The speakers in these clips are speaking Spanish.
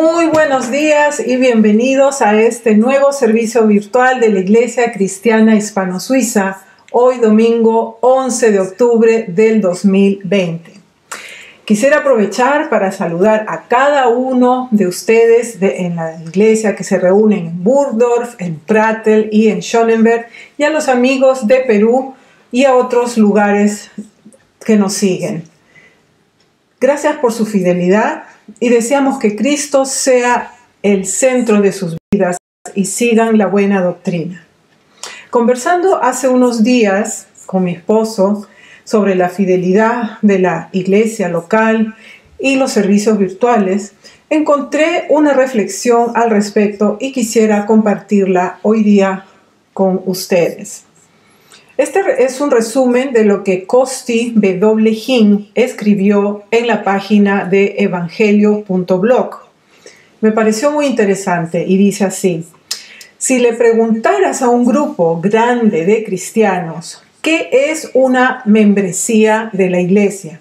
Muy buenos días y bienvenidos a este nuevo servicio virtual de la Iglesia Cristiana Hispano-Suiza, hoy domingo 11 de octubre del 2020. Quisiera aprovechar para saludar a cada uno de ustedes en la iglesia que se reúnen en Burgdorf, en Pratel y en Schönenberg, y a los amigos de Perú y a otros lugares que nos siguen. Gracias por su fidelidad y deseamos que Cristo sea el centro de sus vidas y sigan la buena doctrina. Conversando hace unos días con mi esposo sobre la fidelidad de la iglesia local y los servicios virtuales, encontré una reflexión al respecto y quisiera compartirla hoy día con ustedes. Este es un resumen de lo que Costi W. Hing escribió en la página de evangelio.blog. Me pareció muy interesante y dice así: si le preguntaras a un grupo grande de cristianos ¿qué es una membresía de la iglesia?,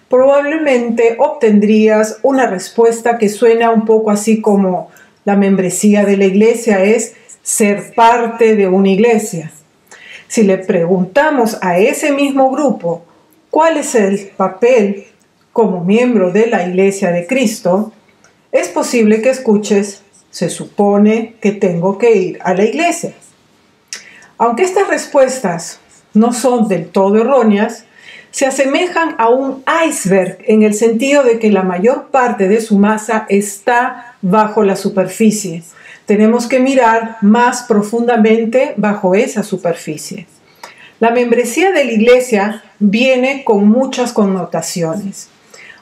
probablemente obtendrías una respuesta que suena un poco así como: la membresía de la iglesia es ser parte de una iglesia. Si le preguntamos a ese mismo grupo cuál es el papel como miembro de la Iglesia de Cristo, es posible que escuches: se supone que tengo que ir a la iglesia. Aunque estas respuestas no son del todo erróneas, se asemejan a un iceberg en el sentido de que la mayor parte de su masa está bajo la superficie. Tenemos que mirar más profundamente bajo esa superficie. La membresía de la iglesia viene con muchas connotaciones.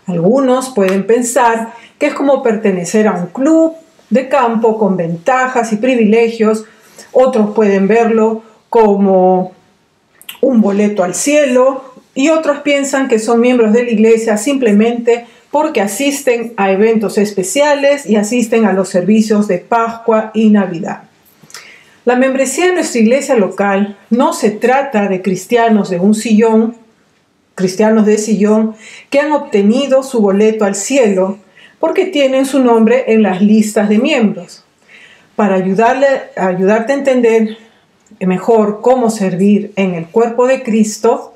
Algunos pueden pensar que es como pertenecer a un club de campo con ventajas y privilegios. Otros pueden verlo como un boleto al cielo, y otros piensan que son miembros de la iglesia simplemente porque asisten a eventos especiales y asisten a los servicios de Pascua y Navidad. La membresía de nuestra iglesia local no se trata de cristianos de un sillón, cristianos de sillón que han obtenido su boleto al cielo porque tienen su nombre en las listas de miembros. Para ayudarte a entender mejor cómo servir en el cuerpo de Cristo,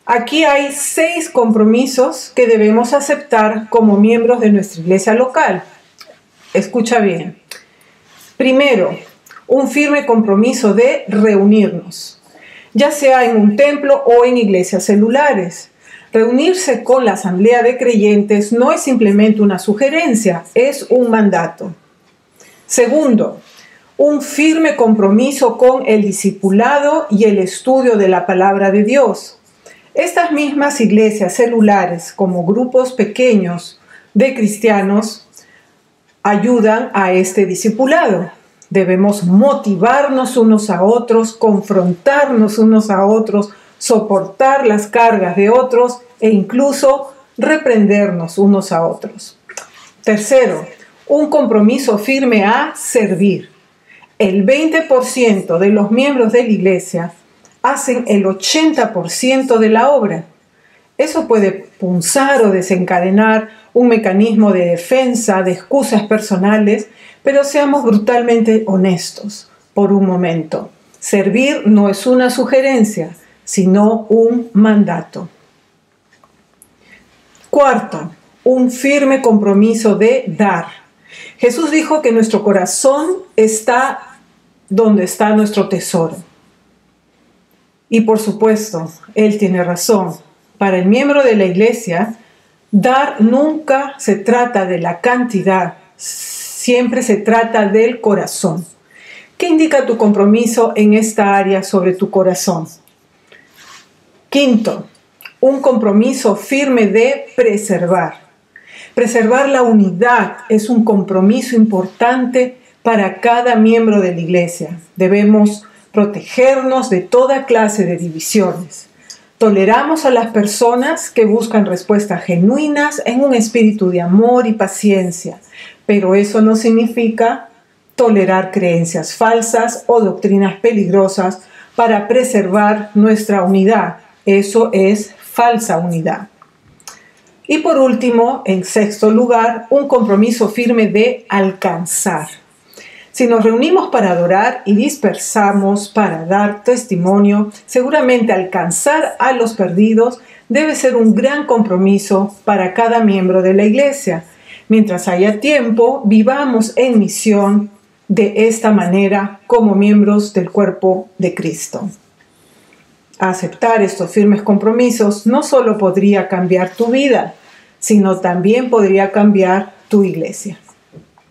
aquí hay 6 compromisos que debemos aceptar como miembros de nuestra iglesia local. Escucha bien. Primero, un firme compromiso de reunirnos, ya sea en un templo o en iglesias celulares. Reunirse con la asamblea de creyentes no es simplemente una sugerencia, es un mandato. Segundo, un firme compromiso con el discipulado y el estudio de la palabra de Dios. Estas mismas iglesias celulares, como grupos pequeños de cristianos, ayudan a este discipulado. Debemos motivarnos unos a otros, confrontarnos unos a otros, soportar las cargas de otros e incluso reprendernos unos a otros. Tercero, un compromiso firme a servir. El 20% de los miembros de la iglesia hacen el 80% de la obra. Eso puede punzar o desencadenar un mecanismo de defensa, de excusas personales, pero seamos brutalmente honestos por un momento. Servir no es una sugerencia, sino un mandato. Cuarto, un firme compromiso de dar. Jesús dijo que nuestro corazón está donde está nuestro tesoro. Y por supuesto, Él tiene razón. Para el miembro de la iglesia, dar nunca se trata de la cantidad, siempre se trata del corazón. ¿Qué indica tu compromiso en esta área sobre tu corazón? Quinto, un compromiso firme de preservar. Preservar la unidad es un compromiso importante para cada miembro de la iglesia. Debemos protegernos de toda clase de divisiones. Toleramos a las personas que buscan respuestas genuinas en un espíritu de amor y paciencia, pero eso no significa tolerar creencias falsas o doctrinas peligrosas para preservar nuestra unidad. Eso es falsa unidad. Y por último, en sexto lugar, un compromiso firme de alcanzar. Si nos reunimos para adorar y dispersamos para dar testimonio, seguramente alcanzar a los perdidos debe ser un gran compromiso para cada miembro de la iglesia. Mientras haya tiempo, vivamos en misión de esta manera como miembros del cuerpo de Cristo. Aceptar estos firmes compromisos no solo podría cambiar tu vida, sino también podría cambiar tu iglesia.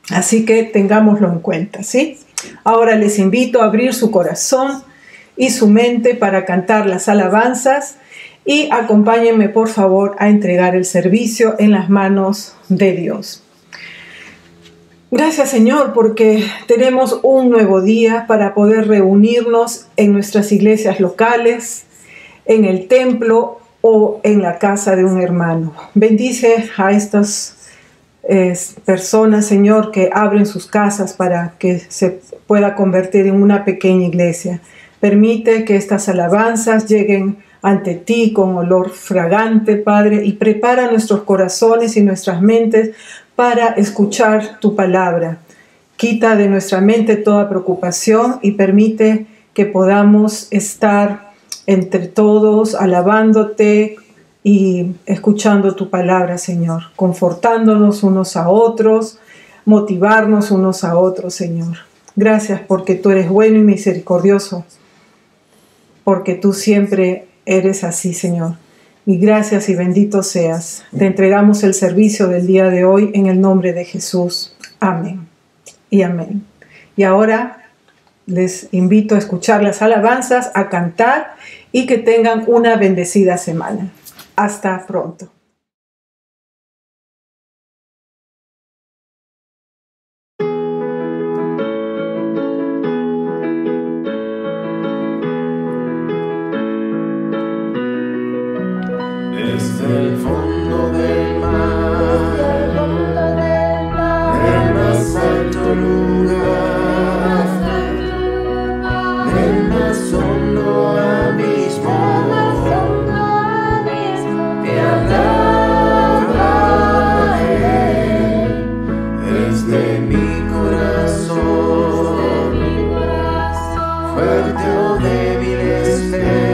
Así que tengámoslo en cuenta, ¿sí? Ahora les invito a abrir su corazón y su mente para cantar las alabanzas y acompáñenme, por favor, a entregar el servicio en las manos de Dios. Gracias, Señor, porque tenemos un nuevo día para poder reunirnos en nuestras iglesias locales, en el templo o en la casa de un hermano. Bendice a estas personas, Señor, que abren sus casas para que se pueda convertir en una pequeña iglesia. Permite que estas alabanzas lleguen ante ti con olor fragante, Padre, y prepara nuestros corazones y nuestras mentes para escuchar tu palabra. Quita de nuestra mente toda preocupación y permite que podamos estar entre todos alabándote y escuchando tu palabra, Señor, confortándonos unos a otros, motivarnos unos a otros, Señor. Gracias porque tú eres bueno y misericordioso, porque tú siempre eres así, Señor. Y gracias y bendito seas. Te entregamos el servicio del día de hoy en el nombre de Jesús. Amén y amén. Y ahora les invito a escuchar las alabanzas, a cantar y que tengan una bendecida semana. Hasta pronto. Desde el fondo del mar, del más alto lugar, del más hondo abismo, te alabaré. Desde mi corazón, fuerte o débil esté,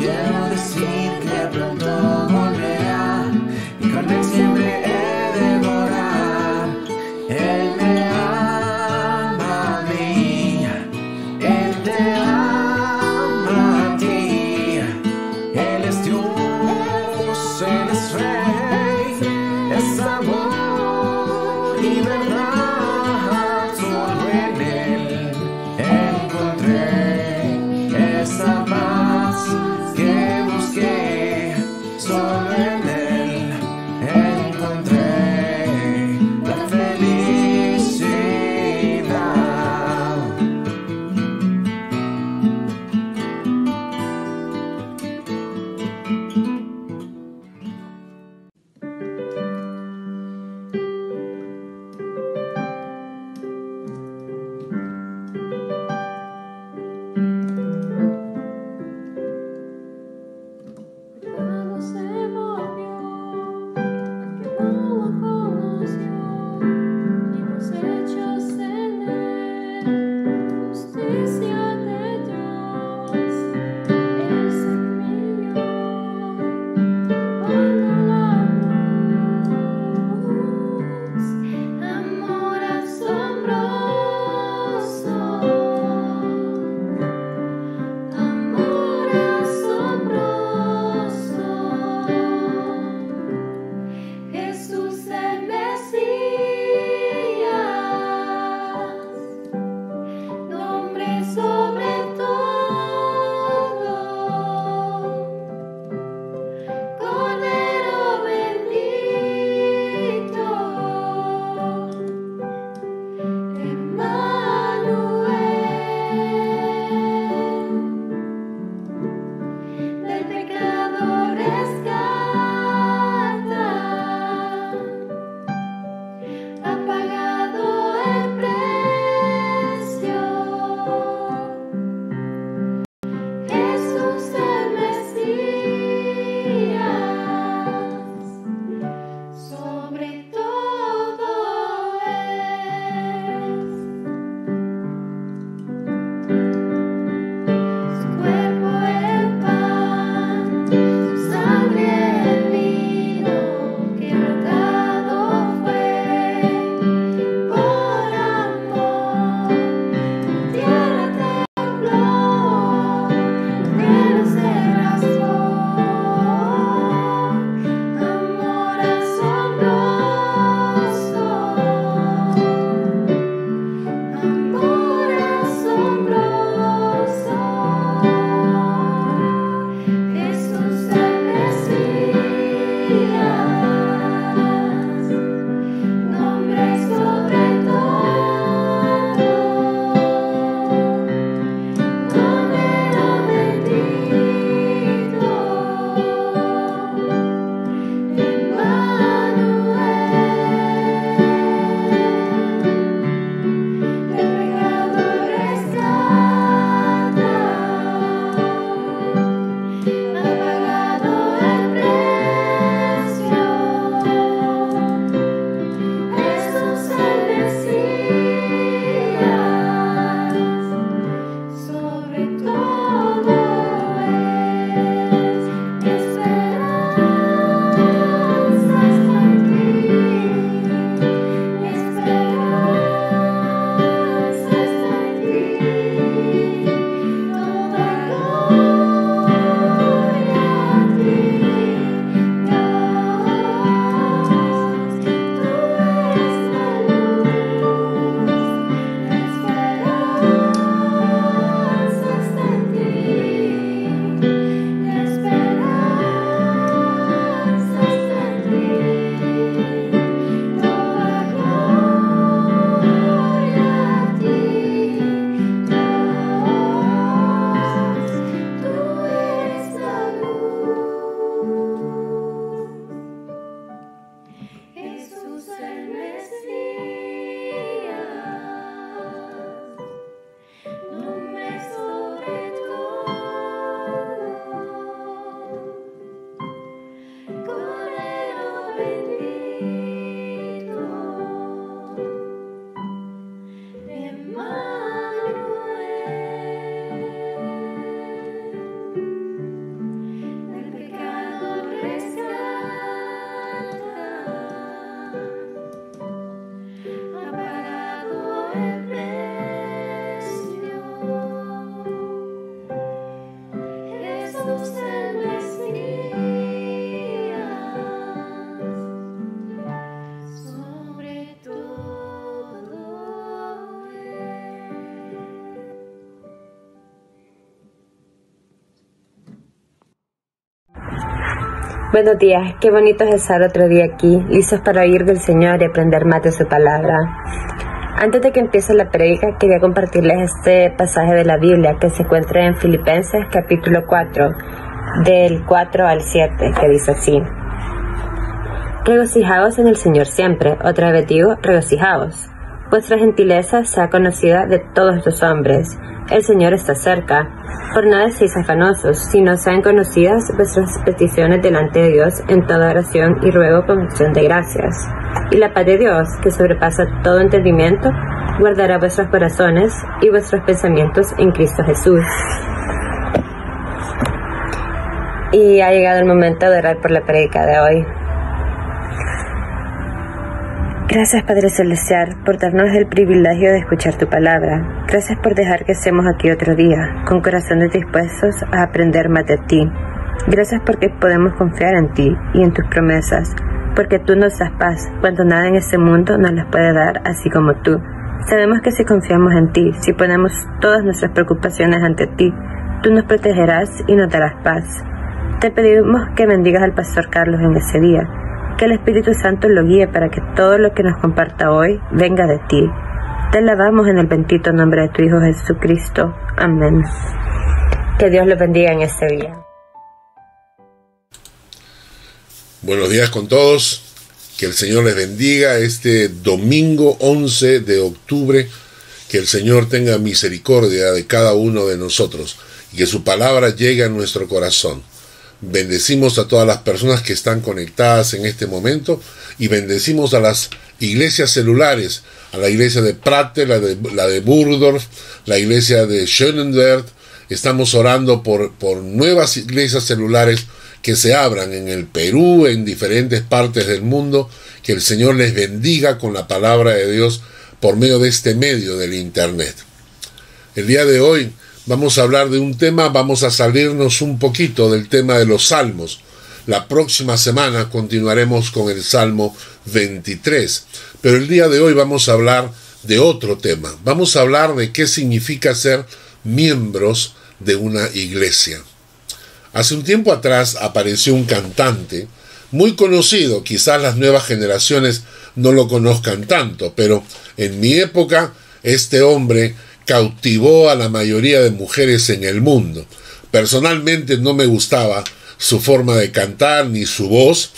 quiero decir que pronto volverá y con él siempre he de morar. Él me ama a mí, Él te ama a ti. Él es Dios, Él es Rey, es amor y verdad. Solo en Él encontré esa paz que busqué. Buenos días, qué bonito es estar otro día aquí, listos para oír del Señor y aprender más de su palabra. Antes de que empiece la predica, quería compartirles este pasaje de la Biblia que se encuentra en Filipenses capítulo 4, del 4 al 7, que dice así: Regocijaos en el Señor siempre, otra vez digo, regocijaos. Vuestra gentileza sea conocida de todos los hombres. El Señor está cerca. Por nada estéis afanosos, sino sean conocidas vuestras peticiones delante de Dios en toda oración y ruego con acción de gracias. Y la paz de Dios, que sobrepasa todo entendimiento, guardará vuestros corazones y vuestros pensamientos en Cristo Jesús. Y ha llegado el momento de orar por la predica de hoy. Gracias, Padre Celestial, por darnos el privilegio de escuchar tu palabra. Gracias por dejar que estemos aquí otro día, con corazones dispuestos a aprender más de ti. Gracias porque podemos confiar en ti y en tus promesas, porque tú nos das paz cuando nada en este mundo nos las puede dar, así como tú. Sabemos que si confiamos en ti, si ponemos todas nuestras preocupaciones ante ti, tú nos protegerás y nos darás paz. Te pedimos que bendigas al Pastor Carlos en ese día, que el Espíritu Santo lo guíe para que todo lo que nos comparta hoy venga de ti. Te alabamos en el bendito nombre de tu Hijo Jesucristo. Amén. Que Dios los bendiga en este día. Buenos días con todos. Que el Señor les bendiga este domingo 11 de octubre. Que el Señor tenga misericordia de cada uno de nosotros y que su palabra llegue a nuestro corazón. Bendecimos a todas las personas que están conectadas en este momento y bendecimos a las iglesias celulares, a la iglesia de Prate, la de Burdorf, la iglesia de Schönenberg. Estamos orando por nuevas iglesias celulares que se abran en el Perú, en diferentes partes del mundo. Que el Señor les bendiga con la palabra de Dios por medio de este medio del Internet. El día de hoy vamos a hablar de un tema, vamos a salirnos un poquito del tema de los salmos. La próxima semana continuaremos con el Salmo 23, pero el día de hoy vamos a hablar de otro tema. Vamos a hablar de qué significa ser miembros de una iglesia. Hace un tiempo atrás apareció un cantante muy conocido, quizás las nuevas generaciones no lo conozcan tanto, pero en mi época este hombre cautivó a la mayoría de mujeres en el mundo. Personalmente no me gustaba su forma de cantar ni su voz,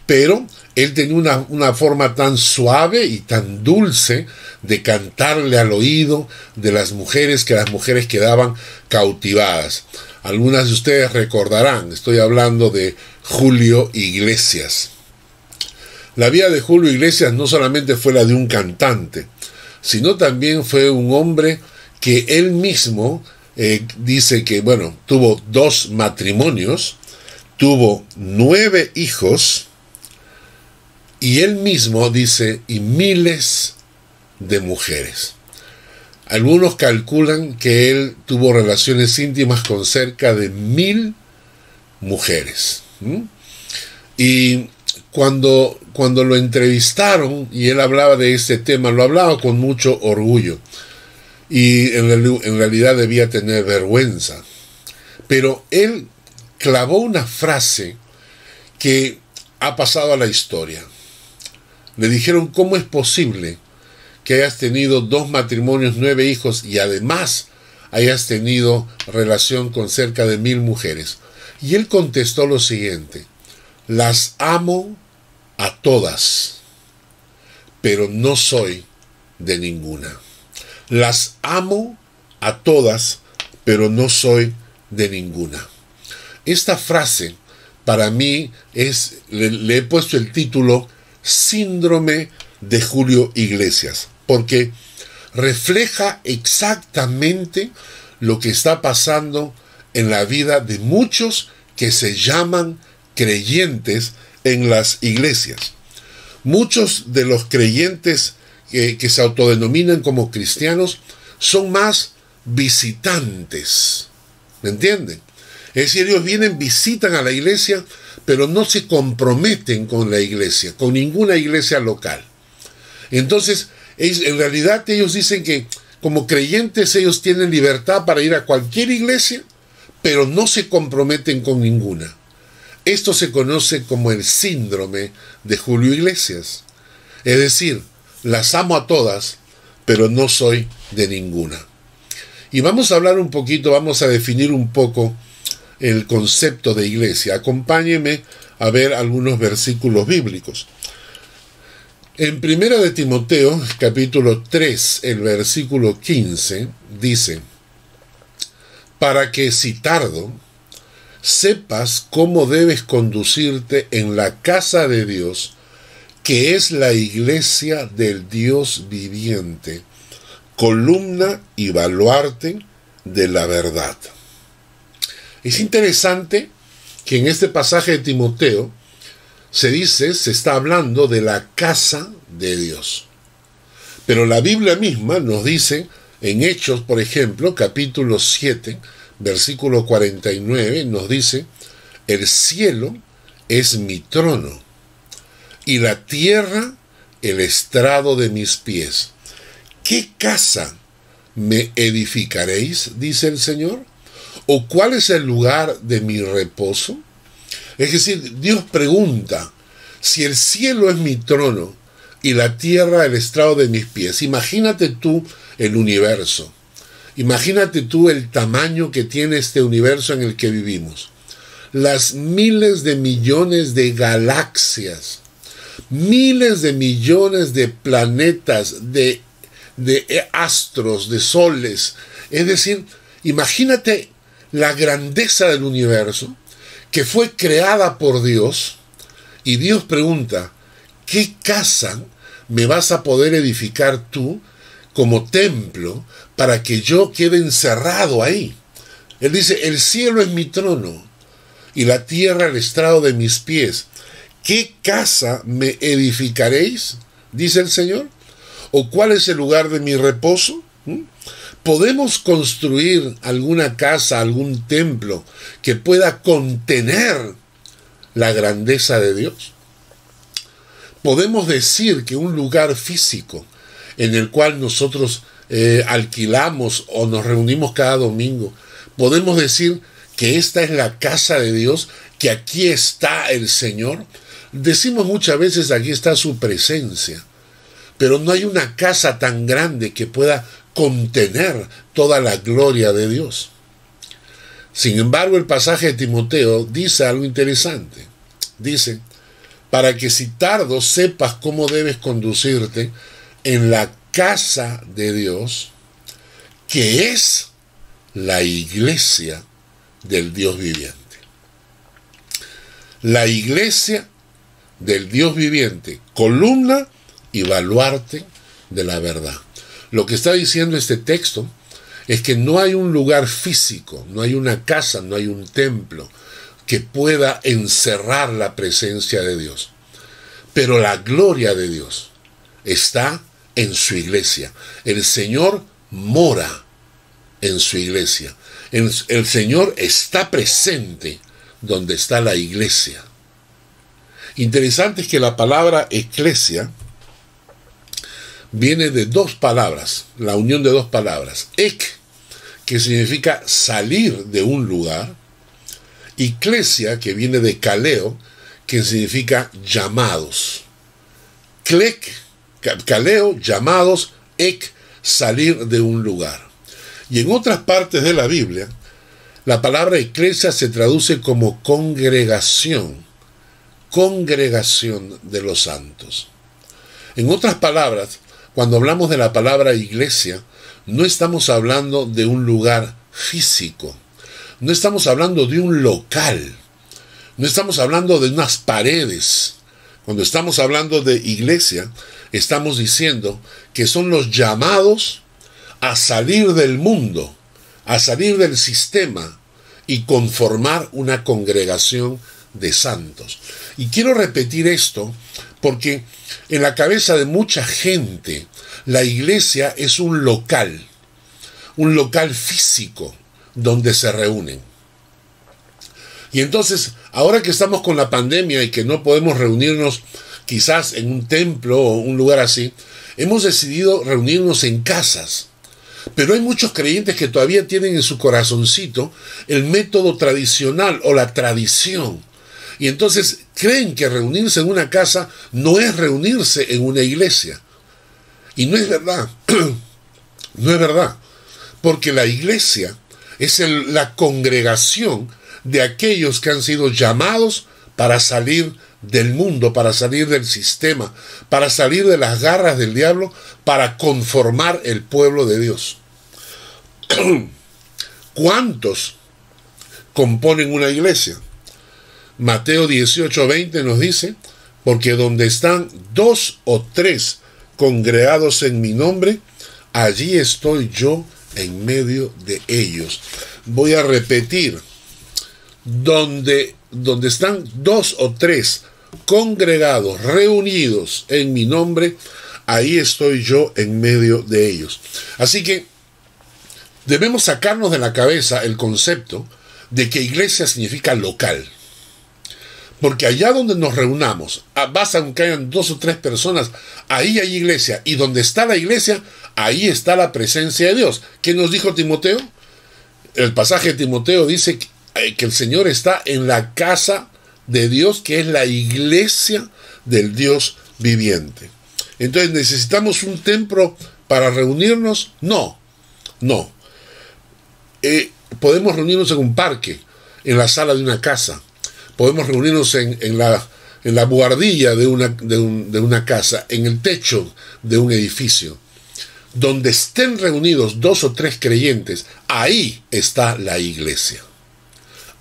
pero él tenía una forma tan suave y tan dulce de cantarle al oído de las mujeres que las mujeres quedaban cautivadas. Algunas de ustedes recordarán, estoy hablando de Julio Iglesias. La vida de Julio Iglesias no solamente fue la de un cantante, sino también fue un hombre que él mismo dice que, tuvo 2 matrimonios, tuvo 9 hijos, y él mismo dice, y miles de mujeres. Algunos calculan que él tuvo relaciones íntimas con cerca de 1000 mujeres. Y cuando lo entrevistaron y él hablaba de este tema, lo hablaba con mucho orgullo. Y en realidad debía tener vergüenza. Pero él clavó una frase que ha pasado a la historia. Le dijeron, ¿cómo es posible que hayas tenido 2 matrimonios, 9 hijos y además hayas tenido relación con cerca de 1000 mujeres? Y él contestó lo siguiente: las amo a todas, pero no soy de ninguna. Las amo a todas, pero no soy de ninguna. Esta frase, para mí, le he puesto el título Síndrome de Julio Iglesias, porque refleja exactamente lo que está pasando en la vida de muchos que se llaman creyentes en las iglesias. Muchos de los creyentes que se autodenominan como cristianos son más visitantes, ¿me entienden? Es decir, ellos vienen, visitan a la iglesia, pero no se comprometen con la iglesia, con ninguna iglesia local. Entonces, en realidad ellos dicen que como creyentes ellos tienen libertad para ir a cualquier iglesia, pero no se comprometen con ninguna. Esto se conoce como el síndrome de Julio Iglesias. Es decir, las amo a todas, pero no soy de ninguna. Y vamos a hablar un poquito, vamos a definir un poco el concepto de iglesia. Acompáñenme a ver algunos versículos bíblicos. En 1 de Timoteo, capítulo 3, el versículo 15, dice: para que si tardo, sepas cómo debes conducirte en la casa de Dios, que es la iglesia del Dios viviente, columna y baluarte de la verdad. Es interesante que en este pasaje de Timoteo se está hablando de la casa de Dios. Pero la Biblia misma nos dice, en Hechos, por ejemplo, capítulo 7, versículo 49, nos dice: el cielo es mi trono, y la tierra el estrado de mis pies. ¿Qué casa me edificaréis? Dice el Señor. ¿O cuál es el lugar de mi reposo? Es decir, Dios pregunta: si el cielo es mi trono y la tierra el estrado de mis pies, imagínate tú el universo. Imagínate tú el tamaño que tiene este universo en el que vivimos. Las miles de millones de galaxias, miles de millones de planetas, de astros, de soles. Es decir, imagínate la grandeza del universo, que fue creada por Dios, y Dios pregunta: ¿qué casa me vas a poder edificar tú como templo para que yo quede encerrado ahí? Él dice: el cielo es mi trono y la tierra el estrado de mis pies. ¿Qué casa me edificaréis? Dice el Señor. ¿O cuál es el lugar de mi reposo? ¿Podemos construir alguna casa, algún templo que pueda contener la grandeza de Dios? ¿Podemos decir que un lugar físico en el cual nosotros alquilamos o nos reunimos cada domingo, podemos decir que esta es la casa de Dios, que aquí está el Señor? Decimos muchas veces: aquí está su presencia. Pero no hay una casa tan grande que pueda contener toda la gloria de Dios. Sin embargo, el pasaje de Timoteo dice algo interesante. Dice: para que si tardo sepas cómo debes conducirte en la casa de Dios, que es la iglesia del Dios viviente. La iglesia del Dios viviente, columna y baluarte de la verdad. Lo que está diciendo este texto es que no hay un lugar físico, no hay una casa, no hay un templo que pueda encerrar la presencia de Dios. Pero la gloria de Dios está en su iglesia. El Señor mora en su iglesia. El Señor está presente donde está la iglesia. Interesante es que la palabra eclesia viene de dos palabras, la unión de dos palabras. Ek, que significa salir de un lugar, y klesia, que viene de kaleo, que significa llamados. Kaleo, llamados; ek, salir de un lugar. Y en otras partes de la Biblia, la palabra eclesia se traduce como congregación de los santos. En otras palabras, cuando hablamos de la palabra iglesia, no estamos hablando de un lugar físico, no estamos hablando de un local, no estamos hablando de unas paredes. Cuando estamos hablando de iglesia, estamos diciendo que son los llamados a salir del mundo, a salir del sistema y conformar una congregación de santos. Y quiero repetir esto porque en la cabeza de mucha gente la iglesia es un local físico donde se reúnen. Y entonces, ahora que estamos con la pandemia y que no podemos reunirnos quizás en un templo o un lugar así, hemos decidido reunirnos en casas. Pero hay muchos creyentes que todavía tienen en su corazoncito el método tradicional o la tradición. Y entonces creen que reunirse en una casa no es reunirse en una iglesia. Y no es verdad. No es verdad. Porque la iglesia es la congregación de aquellos que han sido llamados para salir del mundo, para salir del sistema, para salir de las garras del diablo, para conformar el pueblo de Dios. ¿Cuántos componen una iglesia? Mateo 18:20 nos dice, porque donde están 2 o 3 congregados en mi nombre, allí estoy yo en medio de ellos. Voy a repetir, donde están 2 o 3 congregados, reunidos en mi nombre, ahí estoy yo en medio de ellos. Así que debemos sacarnos de la cabeza el concepto de que iglesia significa local. Porque allá donde nos reunamos, basta aunque hayan 2 o 3 personas, ahí hay iglesia. Y donde está la iglesia, ahí está la presencia de Dios. ¿Qué nos dijo Timoteo? El pasaje de Timoteo dice que el Señor está en la casa de Dios, que es la iglesia del Dios viviente. Entonces, ¿necesitamos un templo para reunirnos? No. Podemos reunirnos en un parque, en la sala de una casa. Podemos reunirnos en la buhardilla de una casa, en el techo de un edificio. Donde estén reunidos 2 o 3 creyentes, ahí está la iglesia.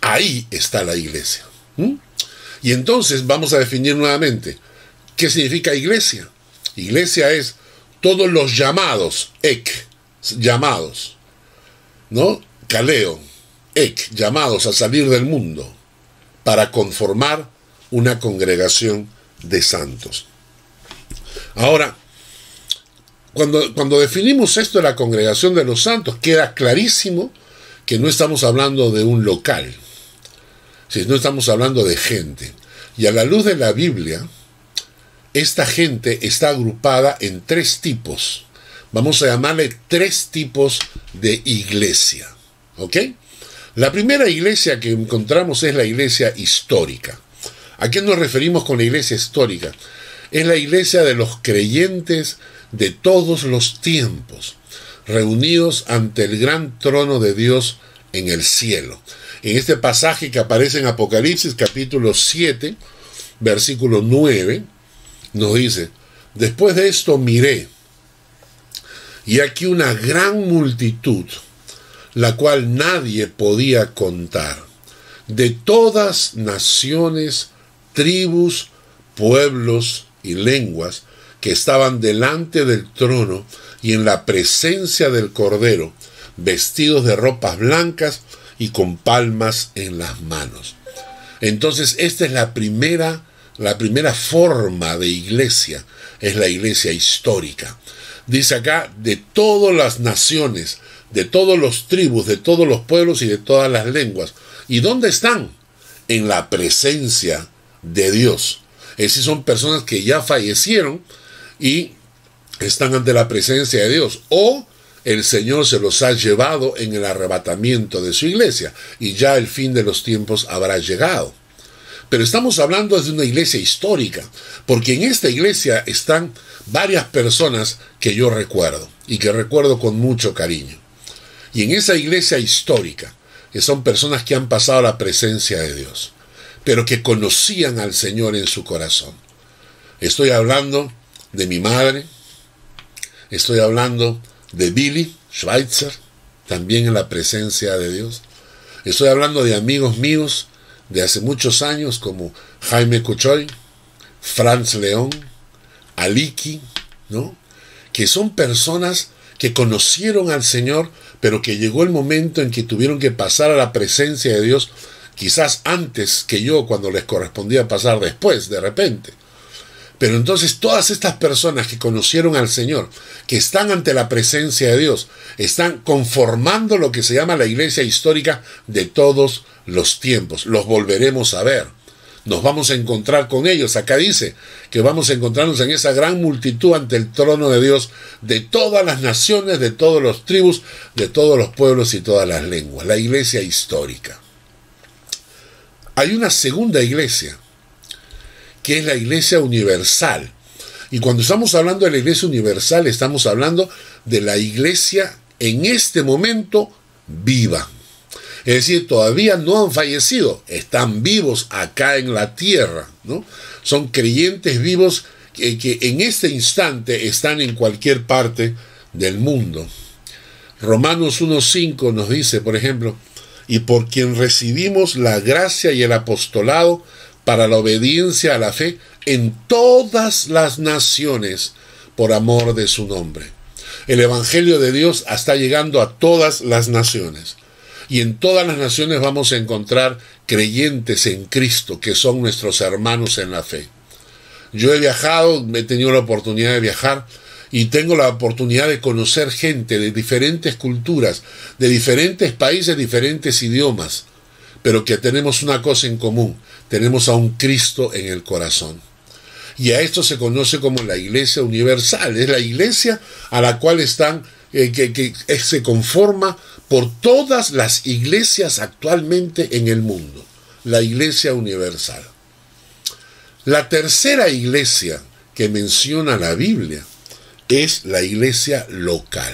Ahí está la iglesia. Y entonces vamos a definir nuevamente, ¿qué significa iglesia? Iglesia es todos los llamados, llamados, ¿no? Kaleo, llamados a salir del mundo, para conformar una congregación de santos. Ahora, cuando definimos esto de la congregación de los santos, queda clarísimo que no estamos hablando de un local, no estamos hablando de gente. Y a la luz de la Biblia, esta gente está agrupada en 3 tipos. Vamos a llamarle 3 tipos de iglesia. ¿Ok? La primera iglesia que encontramos es la iglesia histórica. ¿A qué nos referimos con la iglesia histórica? Es la iglesia de los creyentes de todos los tiempos, reunidos ante el gran trono de Dios en el cielo. En este pasaje que aparece en Apocalipsis capítulo 7, versículo 9, nos dice, después de esto miré, y aquí una gran multitud, la cual nadie podía contar, de todas naciones, tribus, pueblos y lenguas, que estaban delante del trono y en la presencia del Cordero, vestidos de ropas blancas y con palmas en las manos. Entonces, esta es la primera forma de iglesia, es la iglesia histórica. Dice acá, de todas las naciones, de todos los tribus, de todos los pueblos y de todas las lenguas. ¿Y dónde están? En la presencia de Dios. Es decir, son personas que ya fallecieron y están ante la presencia de Dios. O el Señor se los ha llevado en el arrebatamiento de su iglesia y ya el fin de los tiempos habrá llegado. Pero estamos hablando de una iglesia histórica, porque en esta iglesia están varias personas que yo recuerdo y que recuerdo con mucho cariño. Y en esa iglesia histórica, que son personas que han pasado a la presencia de Dios, pero que conocían al Señor en su corazón. Estoy hablando de mi madre, estoy hablando de Billy Schweitzer, también en la presencia de Dios. Estoy hablando de amigos míos de hace muchos años como Jaime Cuchoy, Franz León, Aliki, ¿no? Que son personas que conocieron al Señor, pero que llegó el momento en que tuvieron que pasar a la presencia de Dios, quizás antes que yo, cuando les correspondía pasar después, de repente. Pero entonces todas estas personas que conocieron al Señor, que están ante la presencia de Dios, están conformando lo que se llama la iglesia histórica de todos los tiempos. Los volveremos a ver. Nos vamos a encontrar con ellos. Acá dice que vamos a encontrarnos en esa gran multitud ante el trono de Dios, de todas las naciones, de todas las tribus, de todos los pueblos y todas las lenguas. La iglesia histórica. hay una segunda iglesia, que es la iglesia universal. Y cuando estamos hablando de la iglesia universal, estamos hablando de la iglesia en este momento viva. Es decir, todavía no han fallecido, están vivos acá en la tierra, ¿no? Son creyentes vivos que en este instante están en cualquier parte del mundo. Romanos 1:5 nos dice, por ejemplo, y por quien recibimos la gracia y el apostolado para la obediencia a la fe en todas las naciones por amor de su nombre. El evangelio de Dios está llegando a todas las naciones. Y en todas las naciones vamos a encontrar creyentes en Cristo, que son nuestros hermanos en la fe. Yo he viajado, he tenido la oportunidad de viajar, y tengo la oportunidad de conocer gente de diferentes culturas, de diferentes países, diferentes idiomas, pero que tenemos una cosa en común: tenemos a un Cristo en el corazón. Y a esto se conoce como la iglesia universal. Es la iglesia a la cual están, se conforma por todas las iglesias actualmente en el mundo. La iglesia universal. La tercera iglesia que menciona la Biblia es la iglesia local.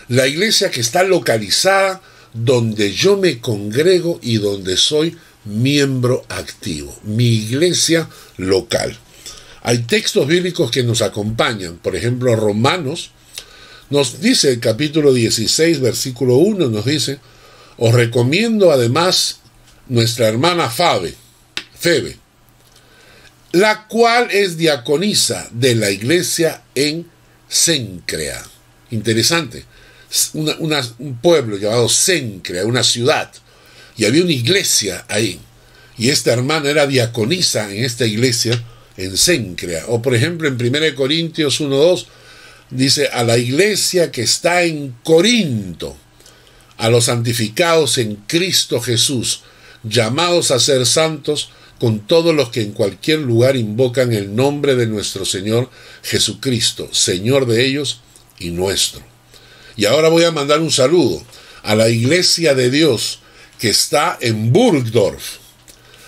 La iglesia que está localizada donde yo me congrego y donde soy miembro activo. Mi iglesia local. Hay textos bíblicos que nos acompañan. Por ejemplo, Romanos nos dice, el capítulo 16, versículo 1, nos dice: os recomiendo además nuestra hermana Febe, la cual es diaconisa de la iglesia en Cencrea. Interesante. Un pueblo llamado Cencrea, una ciudad. Y había una iglesia ahí. Y esta hermana era diaconisa en esta iglesia en Cencrea. O por ejemplo en 1 Corintios 1:2 dice: a la iglesia que está en Corinto, a los santificados en Cristo Jesús, llamados a ser santos, con todos los que en cualquier lugar invocan el nombre de nuestro Señor Jesucristo, Señor de ellos y nuestro. Y ahora voy a mandar un saludo a la iglesia de Dios que está en Burgdorf,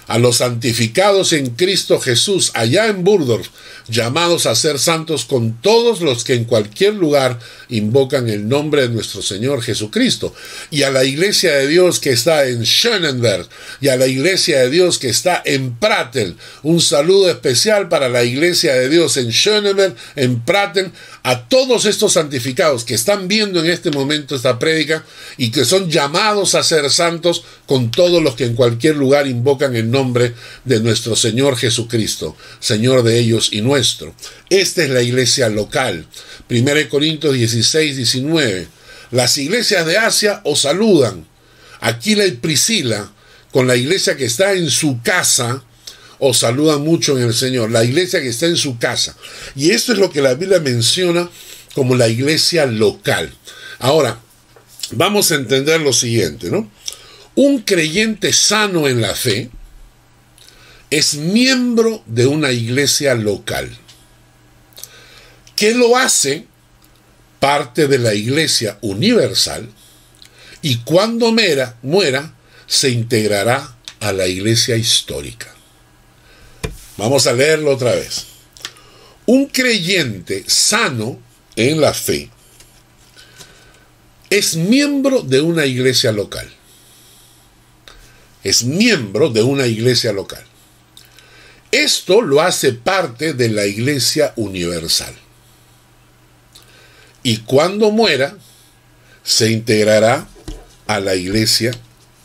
a los santificados en Cristo Jesús, allá en Burgdorf, llamados a ser santos, con todos los que en cualquier lugar invocan el nombre de nuestro Señor Jesucristo. Y a la iglesia de Dios que está en Schönenberg, y a la iglesia de Dios que está en Pratteln. Un saludo especial para la iglesia de Dios en Schönenberg, en Pratteln, a todos estos santificados que están viendo en este momento esta prédica y que son llamados a ser santos, con todos los que en cualquier lugar invocan el nombre de nuestro Señor Jesucristo, Señor de ellos y nuestro. Esta es la iglesia local. 1 Corintios 16, 19. Las iglesias de Asia os saludan. Aquila y Priscila, con la iglesia que está en su casa, os saludan mucho en el Señor. La iglesia que está en su casa. Y esto es lo que la Biblia menciona como la iglesia local. Ahora, vamos a entender lo siguiente, ¿no? Un creyente sano en la fe es miembro de una iglesia local. ¿Qué lo hace? Parte de la iglesia universal, y cuando muera, se integrará a la iglesia histórica. Vamos a leerlo otra vez. Un creyente sano en la fe es miembro de una iglesia local. Es miembro de una iglesia local. Esto lo hace parte de la iglesia universal. Y cuando muera, se integrará a la iglesia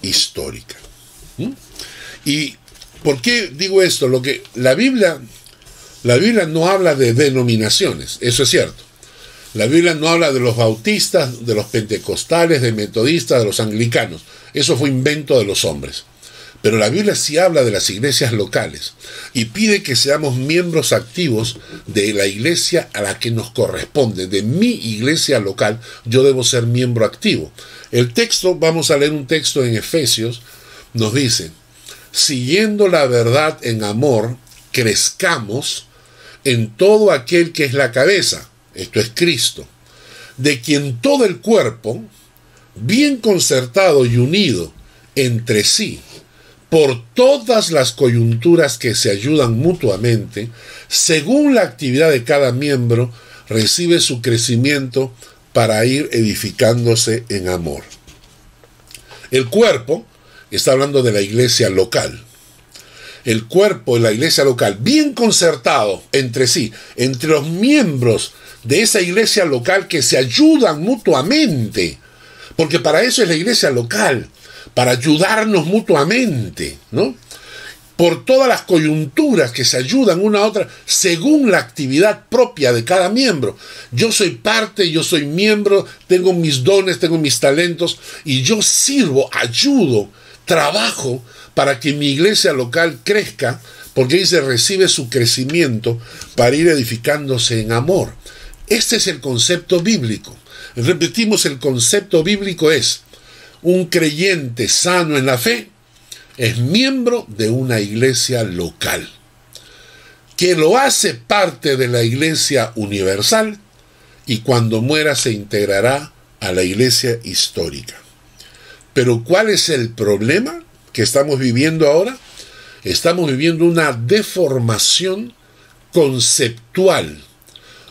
histórica. ¿Y por qué digo esto? La Biblia no habla de denominaciones, eso es cierto. La Biblia no habla de los bautistas, de los pentecostales, de metodistas, de los anglicanos. Eso fue invento de los hombres. Pero la Biblia sí habla de las iglesias locales y pide que seamos miembros activos de la iglesia a la que nos corresponde. De mi iglesia local, yo debo ser miembro activo. El texto, vamos a leer un texto en Efesios, nos dice: siguiendo la verdad en amor, crezcamos en todo aquel que es la cabeza, esto es Cristo, de quien todo el cuerpo, bien concertado y unido entre sí, por todas las coyunturas que se ayudan mutuamente, según la actividad de cada miembro, recibe su crecimiento para ir edificándose en amor. El cuerpo está hablando de la iglesia local. El cuerpo de la iglesia local, bien concertado entre sí, entre los miembros de esa iglesia local que se ayudan mutuamente, porque para eso es la iglesia local, para ayudarnos mutuamente, ¿no? Por todas las coyunturas que se ayudan una a otra según la actividad propia de cada miembro. Yo soy parte, yo soy miembro, tengo mis dones, tengo mis talentos y yo sirvo, ayudo, trabajo para que mi iglesia local crezca, porque dice recibe su crecimiento para ir edificándose en amor. Este es el concepto bíblico. Repetimos, el concepto bíblico es un creyente sano en la fe es miembro de una iglesia local, que lo hace parte de la iglesia universal y cuando muera se integrará a la iglesia histórica. Pero ¿cuál es el problema que estamos viviendo ahora? Estamos viviendo una deformación conceptual,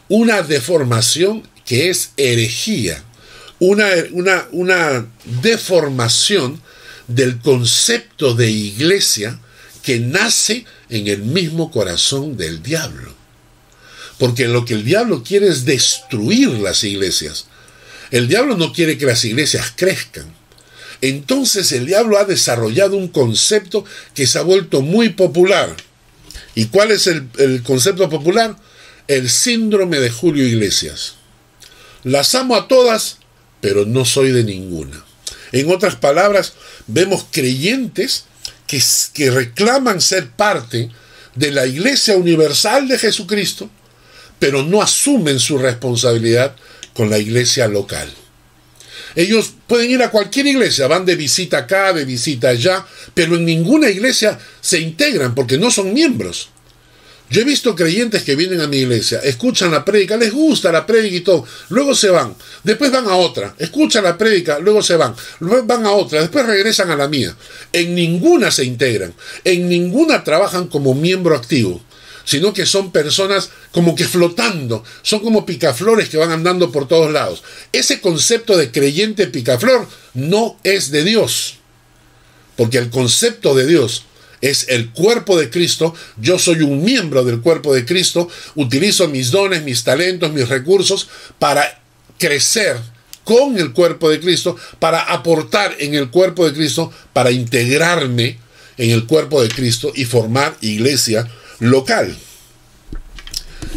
una deformación que es herejía, una deformación del concepto de iglesia que nace en el mismo corazón del diablo. Porque lo que el diablo quiere es destruir las iglesias. El diablo no quiere que las iglesias crezcan. Entonces el diablo ha desarrollado un concepto que se ha vuelto muy popular. ¿Y cuál es el concepto popular? El síndrome de Julio Iglesias. Las amo a todas, pero no soy de ninguna. En otras palabras, vemos creyentes que reclaman ser parte de la Iglesia Universal de Jesucristo, pero no asumen su responsabilidad con la iglesia local. Ellos pueden ir a cualquier iglesia, van de visita acá, de visita allá, pero en ninguna iglesia se integran porque no son miembros. Yo he visto creyentes que vienen a mi iglesia, escuchan la prédica, les gusta la prédica y todo, luego se van, después van a otra, escuchan la prédica, luego se van, luego van a otra, después regresan a la mía. En ninguna se integran, en ninguna trabajan como miembro activo, sino que son personas como que flotando, son como picaflores que van andando por todos lados. Ese concepto de creyente picaflor no es de Dios, porque el concepto de Dios es el cuerpo de Cristo. Yo soy un miembro del cuerpo de Cristo, utilizo mis dones, mis talentos, mis recursos para crecer con el cuerpo de Cristo, para aportar en el cuerpo de Cristo, para integrarme en el cuerpo de Cristo y formar iglesia local.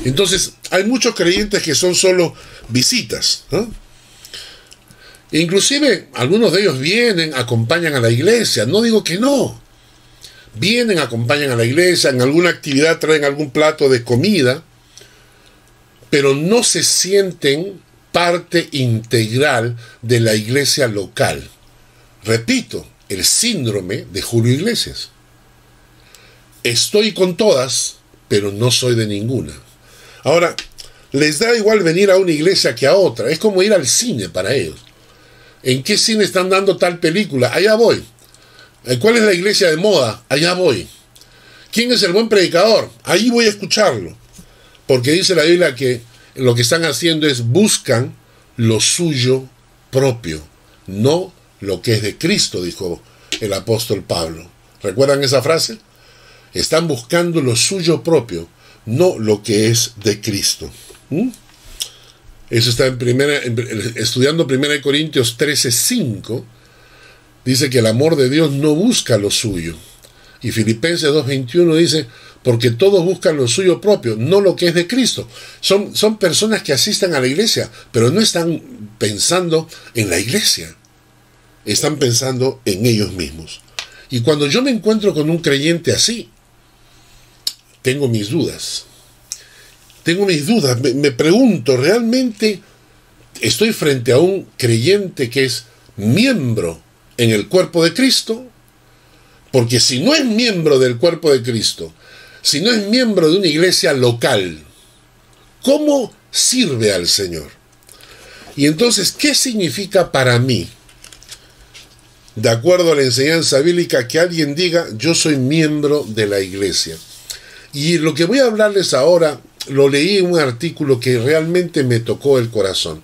Entonces, hay muchos creyentes que son solo visitas, ¿no? Inclusive, algunos de ellos vienen, acompañan a la iglesia, no digo que no. Vienen, acompañan a la iglesia, en alguna actividad traen algún plato de comida, pero no se sienten parte integral de la iglesia local. Repito, el síndrome de Julio Iglesias. Estoy con todas, pero no soy de ninguna. Ahora, les da igual venir a una iglesia que a otra. Es como ir al cine para ellos. ¿En qué cine están dando tal película? Allá voy. ¿Cuál es la iglesia de moda? Allá voy. ¿Quién es el buen predicador? Ahí voy a escucharlo. Porque dice la Biblia que lo que están haciendo es buscan lo suyo propio, no lo que es de Cristo, dijo el apóstol Pablo. ¿Recuerdan esa frase? Están buscando lo suyo propio, no lo que es de Cristo. Eso está estudiando 1 Corintios 13:5. Dice que el amor de Dios no busca lo suyo. Y Filipenses 2:21 dice, porque todos buscan lo suyo propio, no lo que es de Cristo. Son personas que asisten a la iglesia, pero no están pensando en la iglesia. Están pensando en ellos mismos. Y cuando yo me encuentro con un creyente así, tengo mis dudas. Me pregunto, ¿realmente estoy frente a un creyente que es miembro en el cuerpo de Cristo? Porque si no es miembro del cuerpo de Cristo, si no es miembro de una iglesia local, ¿cómo sirve al Señor? Y entonces, ¿qué significa para mí de acuerdo a la enseñanza bíblica, que alguien diga, yo soy miembro de la iglesia. Y lo que voy a hablarles ahora, lo leí en un artículo que realmente me tocó el corazón,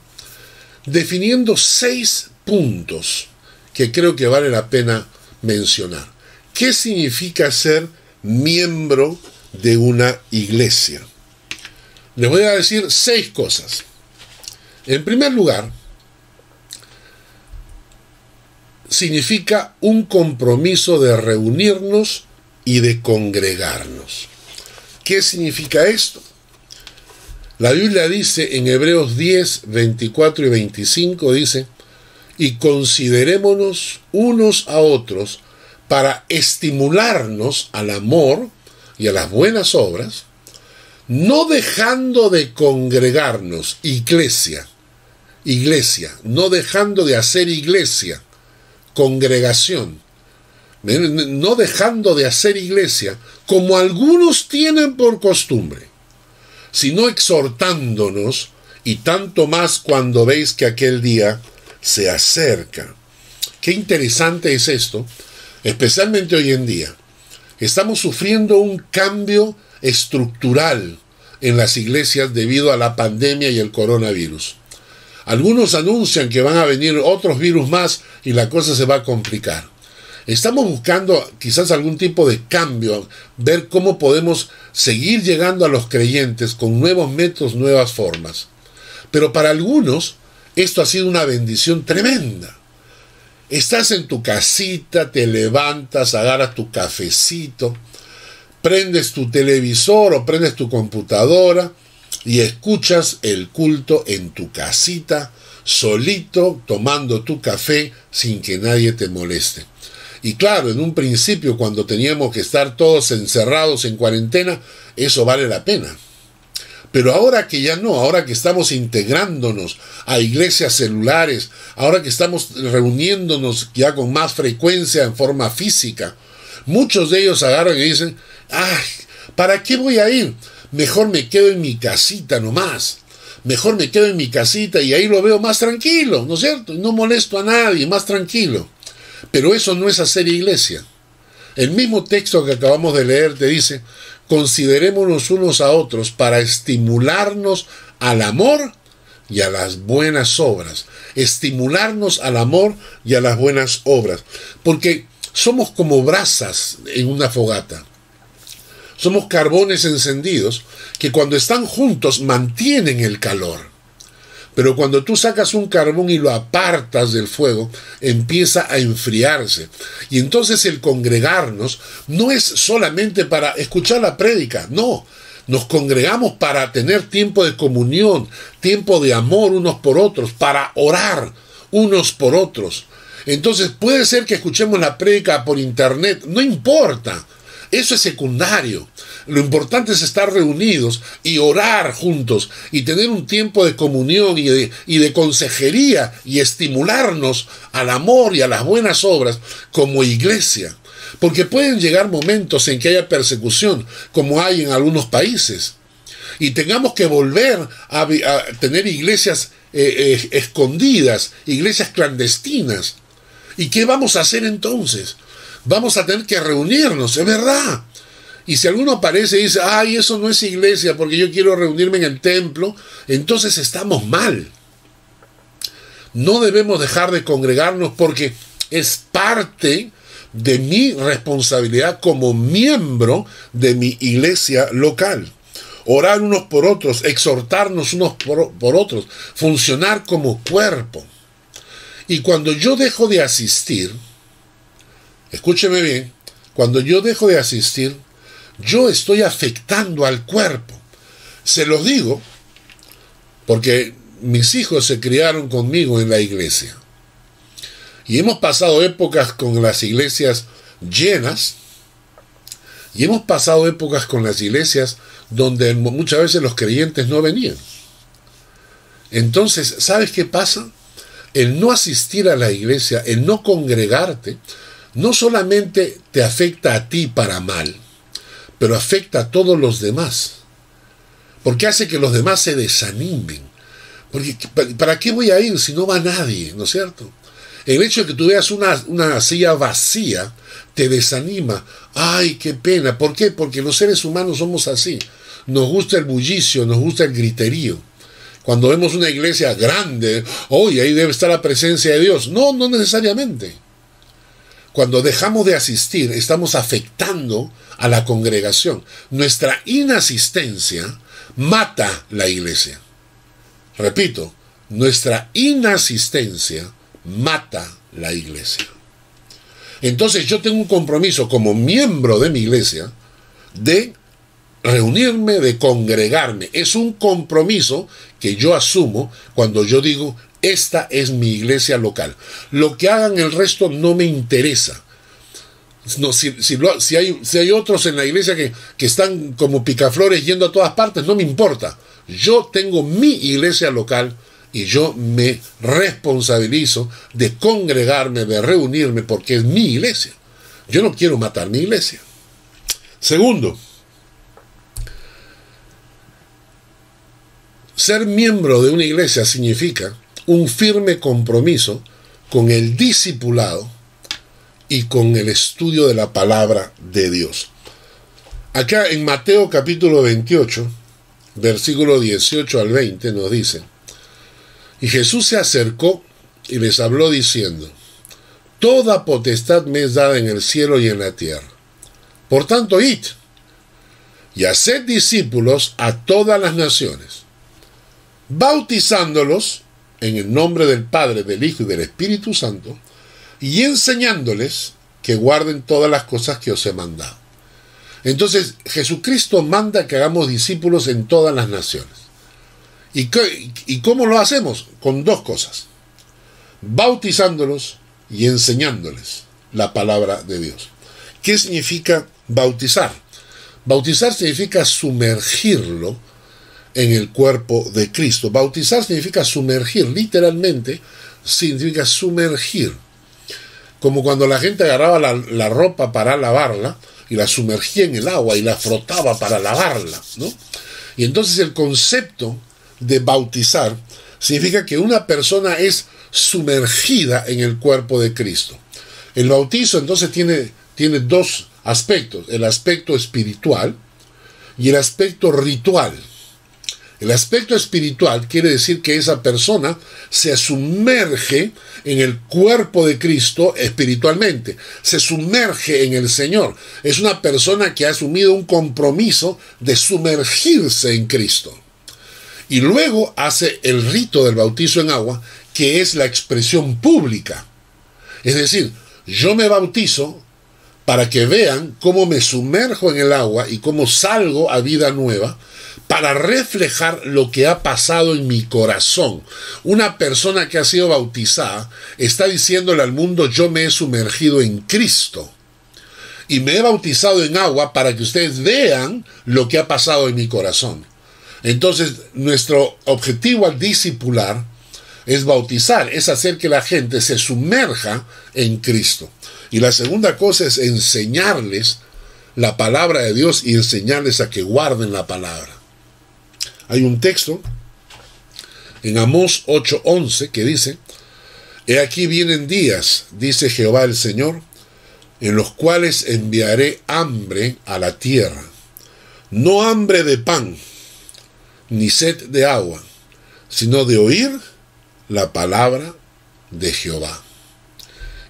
definiendo 6 puntos que creo que vale la pena mencionar. ¿Qué significa ser miembro de una iglesia? Les voy a decir 6 cosas. En primer lugar, significa un compromiso de reunirnos y de congregarnos. ¿Qué significa esto? La Biblia dice en Hebreos 10, 24 y 25, dice, y considerémonos unos a otros para estimularnos al amor y a las buenas obras, no dejando de congregarnos, iglesia, no dejando de hacer iglesia, congregación, no dejando de hacer iglesia, como algunos tienen por costumbre, sino exhortándonos, y tanto más cuando veis que aquel día se acerca. Qué interesante es esto, especialmente hoy en día. Estamos sufriendo un cambio estructural en las iglesias debido a la pandemia y el coronavirus. Algunos anuncian que van a venir otros virus más y la cosa se va a complicar. Estamos buscando quizás algún tipo de cambio, ver cómo podemos seguir llegando a los creyentes con nuevos métodos, nuevas formas. Pero para algunos esto ha sido una bendición tremenda. Estás en tu casita, te levantas, agarras tu cafecito, prendes tu televisor o prendes tu computadora y escuchas el culto en tu casita, solito, tomando tu café sin que nadie te moleste. Y claro, en un principio, cuando teníamos que estar todos encerrados en cuarentena, eso vale la pena. Pero ahora que ya no, ahora que estamos integrándonos a iglesias celulares, ahora que estamos reuniéndonos ya con más frecuencia en forma física, muchos de ellos agarran y dicen, ¡ay! ¿Para qué voy a ir? Mejor me quedo en mi casita nomás. Mejor me quedo en mi casita y ahí lo veo más tranquilo, ¿no es cierto? No molesto a nadie, más tranquilo. Pero eso no es hacer iglesia. El mismo texto que acabamos de leer te dice, considerémonos unos a otros para estimularnos al amor y a las buenas obras. Estimularnos al amor y a las buenas obras. Porque somos como brasas en una fogata. Somos carbones encendidos que cuando están juntos mantienen el calor. Pero cuando tú sacas un carbón y lo apartas del fuego, empieza a enfriarse. Y entonces el congregarnos no es solamente para escuchar la prédica, no. Nos congregamos para tener tiempo de comunión, tiempo de amor unos por otros, para orar unos por otros. Entonces puede ser que escuchemos la prédica por internet, no importa. Eso es secundario. Lo importante es estar reunidos y orar juntos y tener un tiempo de comunión y de consejería y estimularnos al amor y a las buenas obras como iglesia. Porque pueden llegar momentos en que haya persecución, como hay en algunos países, y tengamos que volver a tener iglesias escondidas, iglesias clandestinas. ¿Y qué vamos a hacer entonces? Vamos a tener que reunirnos, es verdad. Y si alguno aparece y dice, ay, eso no es iglesia porque yo quiero reunirme en el templo, entonces estamos mal. No debemos dejar de congregarnos porque es parte de mi responsabilidad como miembro de mi iglesia local. Orar unos por otros, exhortarnos unos por otros, funcionar como cuerpo. Y cuando yo dejo de asistir, escúcheme bien, cuando yo dejo de asistir, yo estoy afectando al cuerpo. Se los digo porque mis hijos se criaron conmigo en la iglesia. Y hemos pasado épocas con las iglesias llenas. Y hemos pasado épocas con las iglesias donde muchas veces los creyentes no venían. Entonces, ¿sabes qué pasa? El no asistir a la iglesia, el no congregarte, no solamente te afecta a ti para mal, pero afecta a todos los demás. Porque hace que los demás se desanimen. Porque ¿para qué voy a ir si no va nadie? ¿No es cierto? El hecho de que tú veas una silla vacía te desanima. ¡Ay, qué pena! ¿Por qué? Porque los seres humanos somos así. Nos gusta el bullicio, nos gusta el griterío. Cuando vemos una iglesia grande, ¡oye, ahí debe estar la presencia de Dios! No, no necesariamente. Cuando dejamos de asistir, estamos afectando a la congregación. Nuestra inasistencia mata la iglesia. Repito, nuestra inasistencia mata la iglesia. Entonces yo tengo un compromiso como miembro de mi iglesia de reunirme, de congregarme. Es un compromiso que yo asumo cuando yo digo, esta es mi iglesia local. Lo que hagan el resto no me interesa. No, si hay otros en la iglesia que están como picaflores yendo a todas partes, no me importa. Yo tengo mi iglesia local y yo me responsabilizo de congregarme, de reunirme, porque es mi iglesia. Yo no quiero matar mi iglesia. Segundo, ser miembro de una iglesia significa un firme compromiso con el discipulado y con el estudio de la palabra de Dios. Acá en Mateo capítulo 28, versículo 18 al 20 nos dice: y Jesús se acercó y les habló diciendo: toda potestad me es dada en el cielo y en la tierra. Por tanto, id y haced discípulos a todas las naciones, bautizándolos en el nombre del Padre, del Hijo y del Espíritu Santo, y enseñándoles que guarden todas las cosas que os he mandado. Entonces, Jesucristo manda que hagamos discípulos en todas las naciones. ¿Y cómo lo hacemos? Con dos cosas: bautizándolos y enseñándoles la palabra de Dios. ¿Qué significa bautizar? Bautizar significa sumergirlo en el cuerpo de Cristo. Bautizar significa sumergir, literalmente significa sumergir. Como cuando la gente agarraba la ropa para lavarla y la sumergía en el agua y la frotaba para lavarla, ¿no? Y entonces el concepto de bautizar significa que una persona es sumergida en el cuerpo de Cristo. El bautizo entonces tiene dos aspectos: el aspecto espiritual y el aspecto ritual. El aspecto espiritual quiere decir que esa persona se sumerge en el cuerpo de Cristo espiritualmente, se sumerge en el Señor. Es una persona que ha asumido un compromiso de sumergirse en Cristo. Y luego hace el rito del bautizo en agua, que es la expresión pública. Es decir, yo me bautizo para que vean cómo me sumerjo en el agua y cómo salgo a vida nueva, para reflejar lo que ha pasado en mi corazón. Una persona que ha sido bautizada está diciéndole al mundo: yo me he sumergido en Cristo y me he bautizado en agua para que ustedes vean lo que ha pasado en mi corazón. Entonces, nuestro objetivo al discipular es bautizar, es hacer que la gente se sumerja en Cristo. Y la segunda cosa es enseñarles la palabra de Dios y enseñarles a que guarden la palabra. Hay un texto en Amós 8:11 que dice: he aquí vienen días, dice Jehová el Señor, en los cuales enviaré hambre a la tierra, no hambre de pan, ni sed de agua, sino de oír la palabra de Jehová.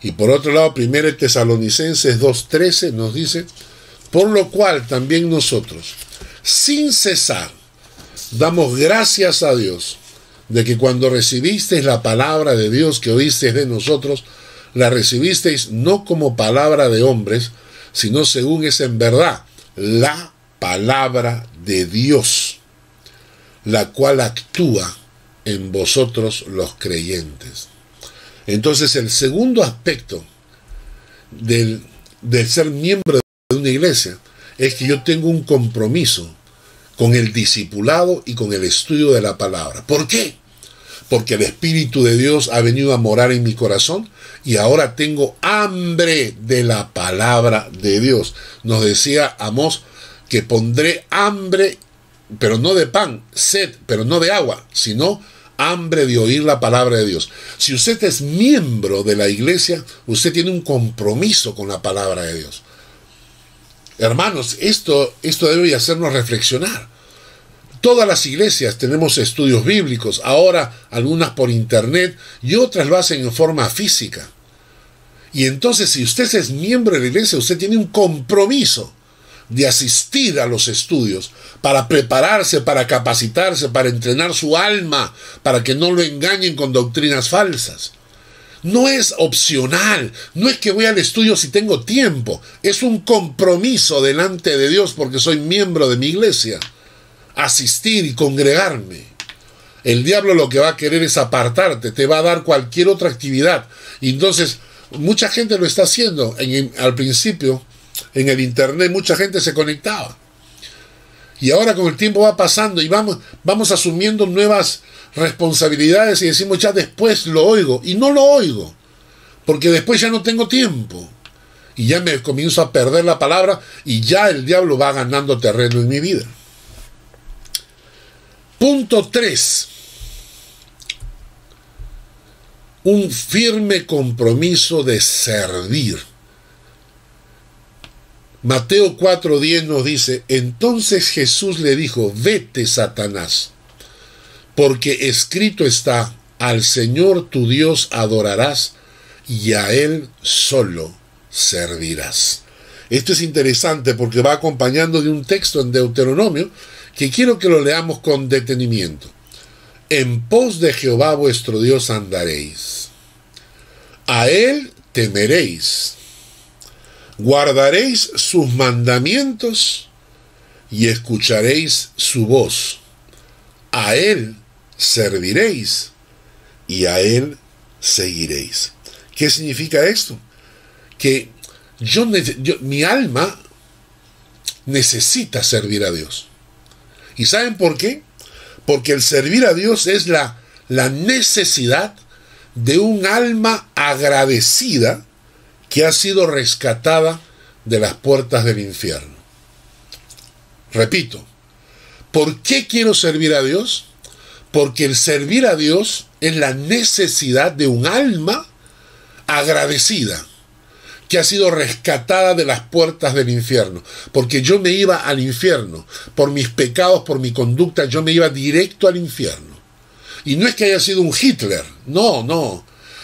Y por otro lado, 1 Tesalonicenses 2:13 nos dice: por lo cual también nosotros, sin cesar, damos gracias a Dios de que cuando recibisteis la palabra de Dios que oísteis de nosotros, la recibisteis no como palabra de hombres, sino según es en verdad la palabra de Dios, la cual actúa en vosotros los creyentes. Entonces, el segundo aspecto del ser miembro de una iglesia es que yo tengo un compromiso con el discipulado y con el estudio de la palabra. ¿Por qué? Porque el Espíritu de Dios ha venido a morar en mi corazón y ahora tengo hambre de la palabra de Dios. Nos decía Amós que pondré hambre, pero no de pan, sed, pero no de agua, sino hambre de oír la palabra de Dios. Si usted es miembro de la iglesia, usted tiene un compromiso con la palabra de Dios. Hermanos, esto debe hacernos reflexionar. Todas las iglesias tenemos estudios bíblicos, ahora algunas por internet y otras lo hacen en forma física. Y entonces, si usted es miembro de la iglesia, usted tiene un compromiso de asistir a los estudios para prepararse, para capacitarse, para entrenar su alma, para que no lo engañen con doctrinas falsas. No es opcional, no es que voy al estudio si tengo tiempo, es un compromiso delante de Dios porque soy miembro de mi iglesia. Asistir y congregarme. El diablo lo que va a querer es apartarte, te va a dar cualquier otra actividad. Y entonces, mucha gente lo está haciendo. Al principio, en el internet, mucha gente se conectaba. Y ahora con el tiempo va pasando y vamos asumiendo nuevas responsabilidades y decimos ya después lo oigo. Y no lo oigo, porque después ya no tengo tiempo. Y ya me comienzo a perder la palabra y ya el diablo va ganando terreno en mi vida. Punto 3. Un firme compromiso de servir. Mateo 4:10 nos dice: entonces Jesús le dijo: vete, Satanás, porque escrito está, al Señor tu Dios adorarás y a Él solo servirás. Esto es interesante porque va acompañando de un texto en Deuteronomio que quiero que lo leamos con detenimiento. En pos de Jehová vuestro Dios andaréis, a Él temeréis, guardaréis sus mandamientos y escucharéis su voz, a Él serviréis y a Él seguiréis. ¿Qué significa esto? Que mi alma necesita servir a Dios. ¿Y saben por qué? Porque el servir a Dios es la necesidad de un alma agradecida que ha sido rescatada de las puertas del infierno. Repito, ¿por qué quiero servir a Dios? Porque el servir a Dios es la necesidad de un alma agradecida que ha sido rescatada de las puertas del infierno. Porque yo me iba al infierno. Por mis pecados, por mi conducta, yo me iba directo al infierno. Y no es que haya sido un Hitler. No.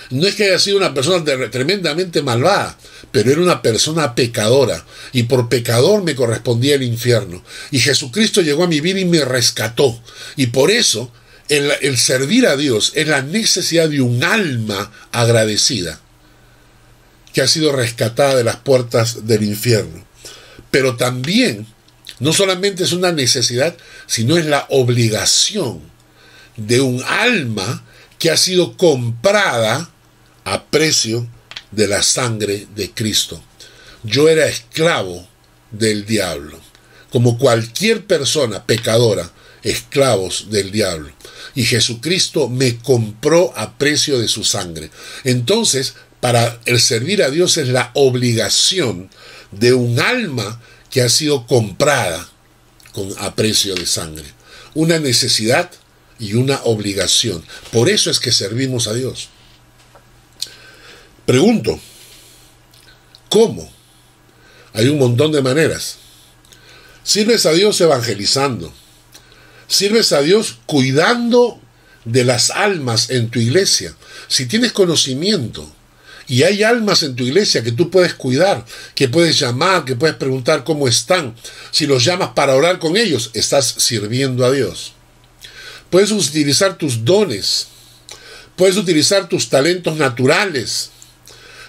No es que haya sido una persona tremendamente malvada. Pero era una persona pecadora. Y por pecador me correspondía el infierno. Y Jesucristo llegó a mi vida y me rescató. Y por eso, el servir a Dios es la necesidad de un alma agradecida que ha sido rescatada de las puertas del infierno. Pero también, no solamente es una necesidad, sino es la obligación de un alma que ha sido comprada a precio de la sangre de Cristo. Yo era esclavo del diablo, como cualquier persona pecadora, esclavos del diablo. Y Jesucristo me compró a precio de su sangre. Entonces, para el servir a Dios es la obligación de un alma que ha sido comprada a precio de sangre. Una necesidad y una obligación. Por eso es que servimos a Dios. Pregunto, ¿cómo? Hay un montón de maneras. Sirves a Dios evangelizando. Sirves a Dios cuidando de las almas en tu iglesia. Si tienes conocimiento y hay almas en tu iglesia que tú puedes cuidar, que puedes llamar, que puedes preguntar cómo están. Si los llamas para orar con ellos, estás sirviendo a Dios. Puedes utilizar tus dones. Puedes utilizar tus talentos naturales.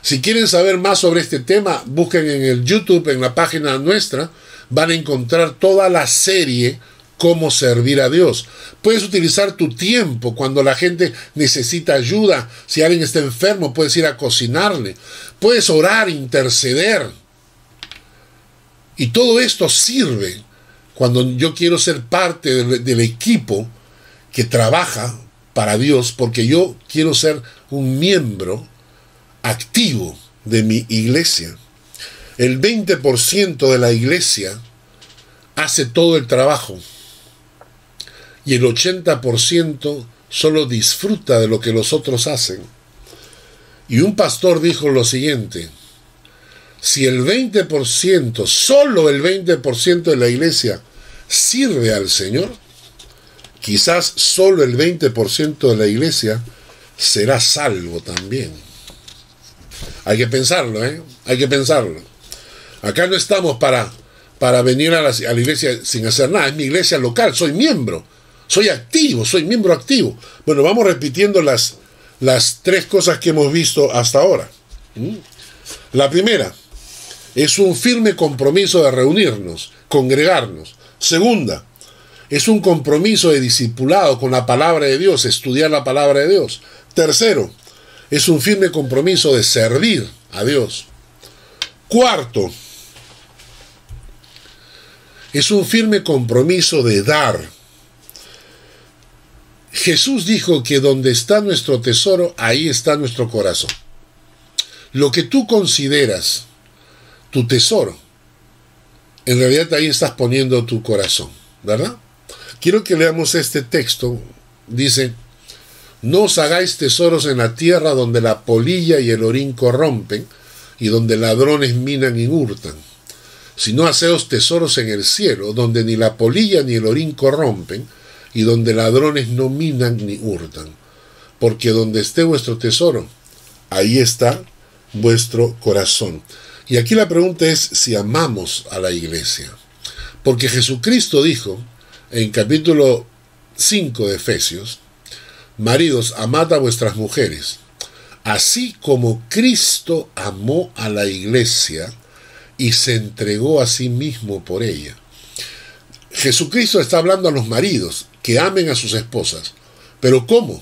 Si quieren saber más sobre este tema, busquen en el YouTube, en la página nuestra, van a encontrar toda la serie Cómo servir a Dios. Puedes utilizar tu tiempo cuando la gente necesita ayuda. Si alguien está enfermo, puedes ir a cocinarle. Puedes orar, interceder. Y todo esto sirve cuando yo quiero ser parte del equipo que trabaja para Dios, porque yo quiero ser un miembro activo de mi iglesia. El 20% de la iglesia hace todo el trabajo y el 80% solo disfruta de lo que los otros hacen. Y un pastor dijo lo siguiente: si el 20%, solo el 20% de la iglesia sirve al Señor, quizás solo el 20% de la iglesia será salvo también. Hay que pensarlo, hay que pensarlo. Acá no estamos para venir a la iglesia sin hacer nada. Es mi iglesia local, soy miembro, soy activo, soy miembro activo. Bueno, vamos repitiendo las 3 cosas que hemos visto hasta ahora. La primera es un firme compromiso de reunirnos, congregarnos. Segunda, es un compromiso de discipulado con la palabra de Dios, estudiar la palabra de Dios. Tercero, es un firme compromiso de servir a Dios. Cuarto, es un firme compromiso de dar. Jesús dijo que donde está nuestro tesoro, ahí está nuestro corazón. Lo que tú consideras tu tesoro, en realidad ahí estás poniendo tu corazón, ¿verdad? Quiero que leamos este texto. Dice: no os hagáis tesoros en la tierra donde la polilla y el orín corrompen y donde ladrones minan y hurtan, sino haceos tesoros en el cielo, donde ni la polilla ni el orín corrompen y donde ladrones no minan ni hurtan, porque donde esté vuestro tesoro, ahí está vuestro corazón. Y aquí la pregunta es si amamos a la iglesia, porque Jesucristo dijo en capítulo 5 de Efesios: maridos, amad a vuestras mujeres, así como Cristo amó a la iglesia y se entregó a sí mismo por ella. Jesucristo está hablando a los maridos que amen a sus esposas. ¿Pero cómo?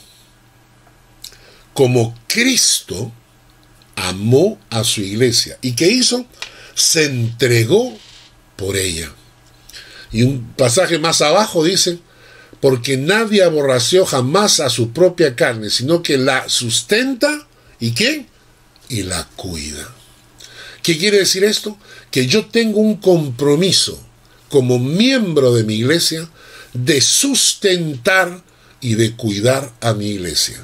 Como Cristo amó a su iglesia. ¿Y qué hizo? Se entregó por ella. Y un pasaje más abajo dice: porque nadie aborreció jamás a su propia carne, sino que la sustenta, ¿y qué? Y la cuida. ¿Qué quiere decir esto? Que yo tengo un compromiso como miembro de mi iglesia de sustentar y de cuidar a mi iglesia.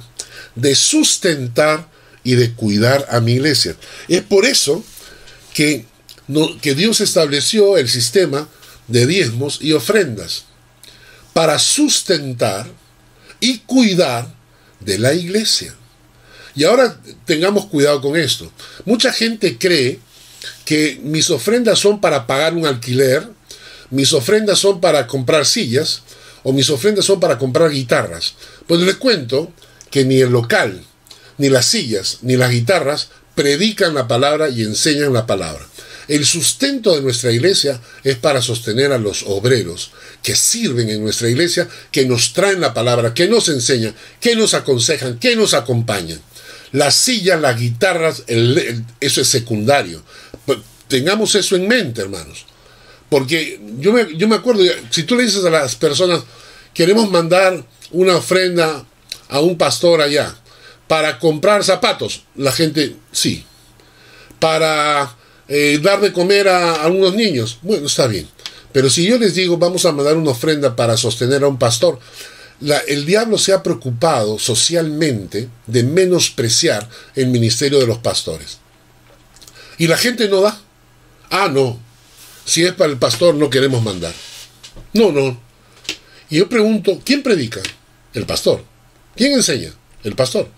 De sustentar y de cuidar a mi iglesia. Es por eso que Dios estableció el sistema de diezmos y ofrendas, para sustentar y cuidar de la iglesia. Y ahora tengamos cuidado con esto. Mucha gente cree que mis ofrendas son para pagar un alquiler, mis ofrendas son para comprar sillas, o mis ofrendas son para comprar guitarras. Pues les cuento que ni el local, ni las sillas, ni las guitarras predican la palabra y enseñan la palabra. El sustento de nuestra iglesia es para sostener a los obreros que sirven en nuestra iglesia, que nos traen la palabra, que nos enseñan, que nos aconsejan, que nos acompañan. Las sillas, las guitarras, eso es secundario. Tengamos eso en mente, hermanos. Porque yo me acuerdo, si tú le dices a las personas: queremos mandar una ofrenda a un pastor allá para comprar zapatos, la gente, sí. Para dar de comer a unos niños, bueno, está bien. Pero si yo les digo: vamos a mandar una ofrenda para sostener a un pastor, el diablo se ha preocupado socialmente de menospreciar el ministerio de los pastores. Y la gente no da. Ah, no. Si es para el pastor, no queremos mandar. No. Y yo pregunto: ¿quién predica? El pastor. ¿Quién enseña? El pastor.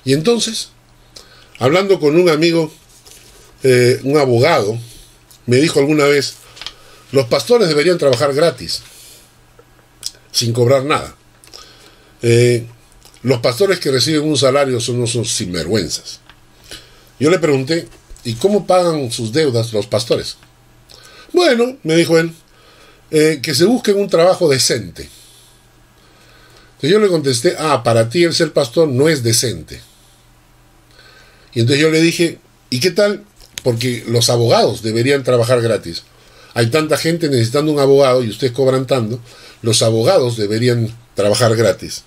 Y entonces, hablando con un amigo, un abogado, me dijo alguna vez: los pastores deberían trabajar gratis, sin cobrar nada. Los pastores que reciben un salario son unos sinvergüenzas. Yo le pregunté: ¿y cómo pagan sus deudas los pastores? Bueno, me dijo él, que se busquen un trabajo decente. Entonces yo le contesté: para ti el ser pastor no es decente. Y entonces yo le dije: ¿y qué tal? Porque los abogados deberían trabajar gratis. Hay tanta gente necesitando un abogado y ustedes cobran tanto. Los abogados deberían trabajar gratis.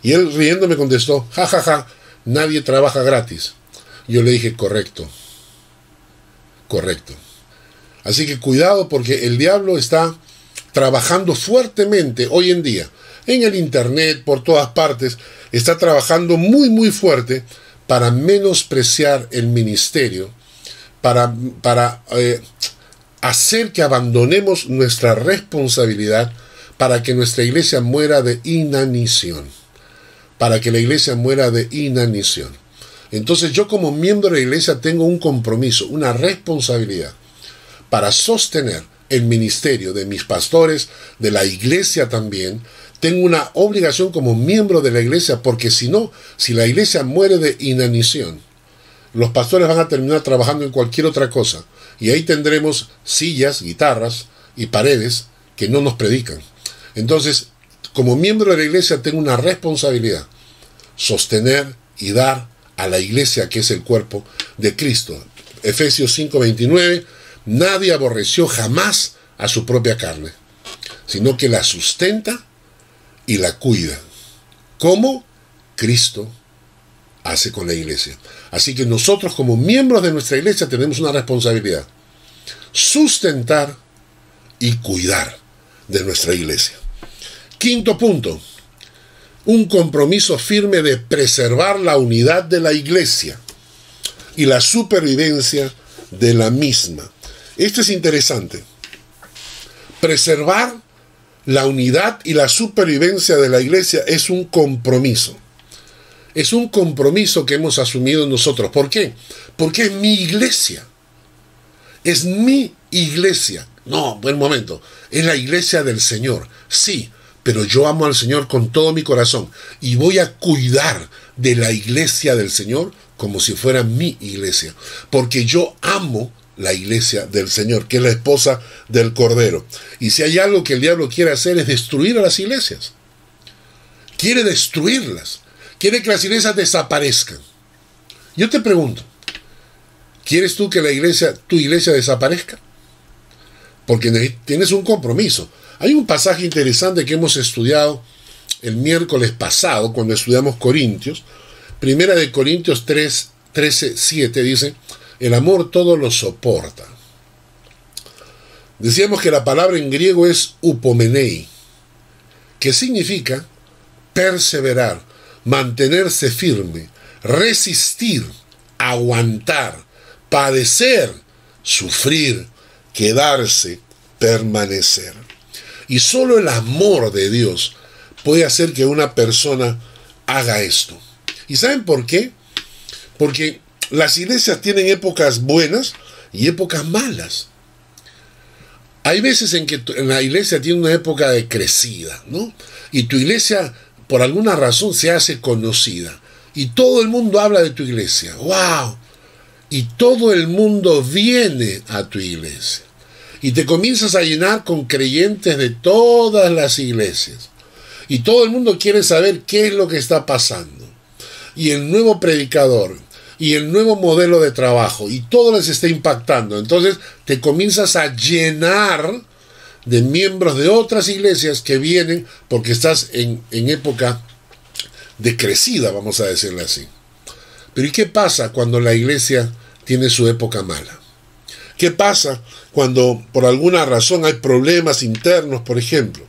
Y él riendo me contestó: ja, nadie trabaja gratis. Yo le dije: correcto. Así que cuidado, porque el diablo está trabajando fuertemente hoy en día en el internet, por todas partes, está trabajando muy muy fuerte para menospreciar el ministerio, para hacer que abandonemos nuestra responsabilidad, para que nuestra iglesia muera de inanición. Para que la iglesia muera de inanición. Entonces yo como miembro de la iglesia tengo un compromiso, una responsabilidad para sostener el ministerio de mis pastores, de la iglesia también. Tengo una obligación como miembro de la iglesia, porque si no, si la iglesia muere de inanición, los pastores van a terminar trabajando en cualquier otra cosa. Y ahí tendremos sillas, guitarras y paredes que no nos predican. Entonces, como miembro de la iglesia tengo una responsabilidad: sostener y dar a la iglesia, que es el cuerpo de Cristo. Efesios 5:29, nadie aborreció jamás a su propia carne, sino que la sustenta y la cuida, como Cristo hace con la iglesia. Así que nosotros como miembros de nuestra iglesia tenemos una responsabilidad: sustentar y cuidar de nuestra iglesia. Quinto punto, un compromiso firme de preservar la unidad de la iglesia y la supervivencia de la misma. Esto es interesante. Preservar la unidad y la supervivencia de la iglesia es un compromiso. Es un compromiso que hemos asumido nosotros. ¿Por qué? Porque es mi iglesia. Es mi iglesia. No, buen momento. Es la iglesia del Señor. Sí, pero yo amo al Señor con todo mi corazón y voy a cuidar de la iglesia del Señor como si fuera mi iglesia, porque yo amo la iglesia del Señor, que es la esposa del Cordero. Y si hay algo que el diablo quiere hacer es destruir a las iglesias. Quiere destruirlas. Quiere que las iglesias desaparezcan. Yo te pregunto, ¿quieres tú que tu iglesia desaparezca? Porque tienes un compromiso. Hay un pasaje interesante que hemos estudiado el miércoles pasado cuando estudiamos Corintios. Primera de Corintios 13:7 dice: el amor todo lo soporta. Decíamos que la palabra en griego es upomenei, que significa perseverar, mantenerse firme, resistir, aguantar, padecer, sufrir, quedarse, permanecer. Y solo el amor de Dios puede hacer que una persona haga esto. ¿Y saben por qué? Porque las iglesias tienen épocas buenas y épocas malas. Hay veces en que la iglesia tiene una época de crecida, ¿no? Y tu iglesia, por alguna razón, se hace conocida. Y todo el mundo habla de tu iglesia. ¡Wow! Y todo el mundo viene a tu iglesia. Y te comienzas a llenar con creyentes de todas las iglesias. Y todo el mundo quiere saber qué es lo que está pasando. Y el nuevo predicador, y el nuevo modelo de trabajo, y todo les está impactando. Entonces te comienzas a llenar de miembros de otras iglesias que vienen porque estás en época de crecida, vamos a decirle así. Pero ¿y qué pasa cuando la iglesia tiene su época mala? ¿Qué pasa cuando por alguna razón hay problemas internos, por ejemplo?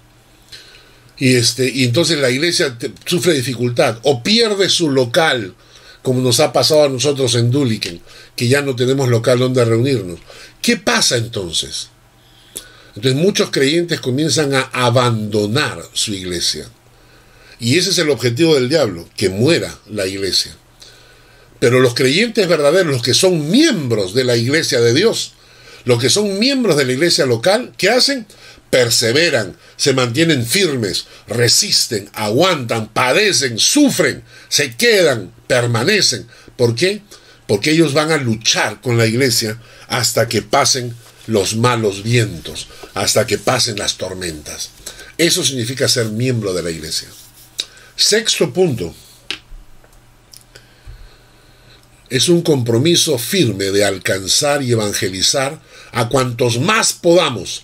Y entonces la iglesia sufre dificultad o pierde su local, como nos ha pasado a nosotros en Dúliken, que ya no tenemos local donde reunirnos. ¿Qué pasa entonces? Entonces muchos creyentes comienzan a abandonar su iglesia. Y ese es el objetivo del diablo, que muera la iglesia. Pero los creyentes verdaderos, los que son miembros de la iglesia de Dios, los que son miembros de la iglesia local, ¿qué hacen? Perseveran, se mantienen firmes, resisten, aguantan, padecen, sufren, se quedan, permanecen. ¿Por qué? Porque ellos van a luchar con la iglesia hasta que pasen los malos vientos, hasta que pasen las tormentas. Eso significa ser miembro de la iglesia. Sexto punto. Es un compromiso firme de alcanzar y evangelizar a cuantos más podamos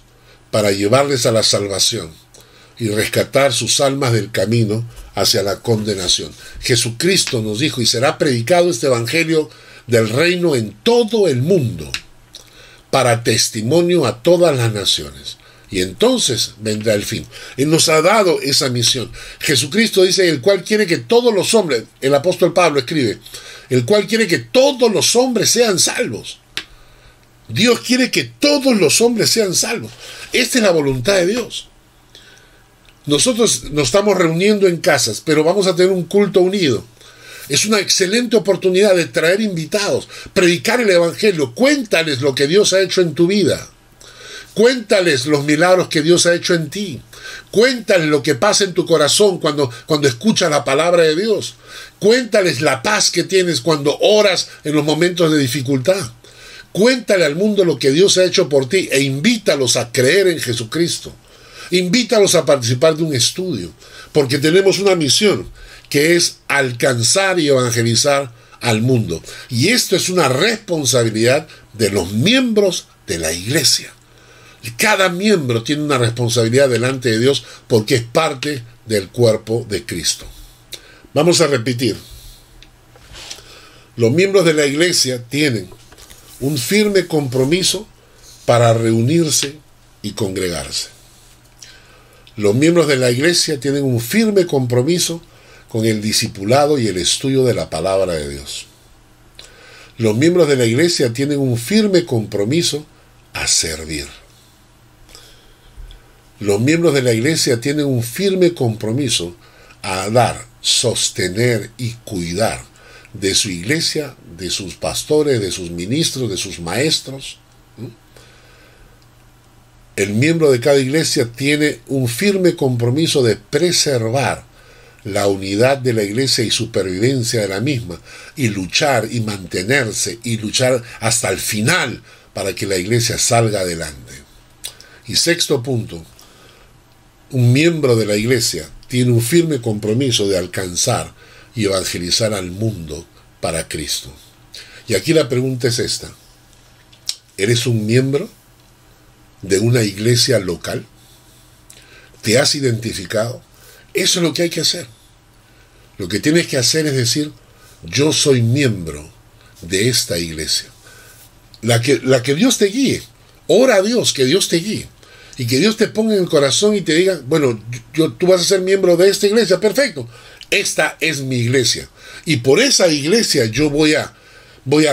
para llevarles a la salvación y rescatar sus almas del camino hacia la condenación. Jesucristo nos dijo: y será predicado este evangelio del reino en todo el mundo para testimonio a todas las naciones. Y entonces vendrá el fin. Él nos ha dado esa misión. Jesucristo dice, el cual quiere que todos los hombres, el apóstol Pablo escribe, el cual quiere que todos los hombres sean salvos. Dios quiere que todos los hombres sean salvos. Esta es la voluntad de Dios. Nosotros nos estamos reuniendo en casas, pero vamos a tener un culto unido. Es una excelente oportunidad de traer invitados, predicar el evangelio. Cuéntales lo que Dios ha hecho en tu vida. Cuéntales los milagros que Dios ha hecho en ti. Cuéntales lo que pasa en tu corazón cuando escuchas la palabra de Dios. Cuéntales la paz que tienes cuando oras en los momentos de dificultad. Cuéntale al mundo lo que Dios ha hecho por ti e invítalos a creer en Jesucristo. Invítalos a participar de un estudio, porque tenemos una misión que es alcanzar y evangelizar al mundo. Y esto es una responsabilidad de los miembros de la iglesia. Cada miembro tiene una responsabilidad delante de Dios porque es parte del cuerpo de Cristo. Vamos a repetir. Los miembros de la iglesia tienen un firme compromiso para reunirse y congregarse. Los miembros de la iglesia tienen un firme compromiso con el discipulado y el estudio de la palabra de Dios. Los miembros de la iglesia tienen un firme compromiso a servir. Los miembros de la iglesia tienen un firme compromiso a dar, sostener y cuidar de su iglesia, de sus pastores, de sus ministros, de sus maestros. El miembro de cada iglesia tiene un firme compromiso de preservar la unidad de la iglesia y supervivencia de la misma, y luchar y mantenerse y luchar hasta el final para que la iglesia salga adelante. Y sexto punto, un miembro de la iglesia tiene un firme compromiso de alcanzar y evangelizar al mundo para Cristo. Y aquí la pregunta es esta: ¿eres un miembro de una iglesia local? ¿Te has identificado? Eso es lo que hay que hacer. Lo que tienes que hacer es decir, yo soy miembro de esta iglesia. La que Dios te guíe. Ora a Dios, que Dios te guíe. Y que Dios te ponga en el corazón y te diga, bueno, tú vas a ser miembro de esta iglesia, perfecto. Esta es mi iglesia. Y por esa iglesia yo voy a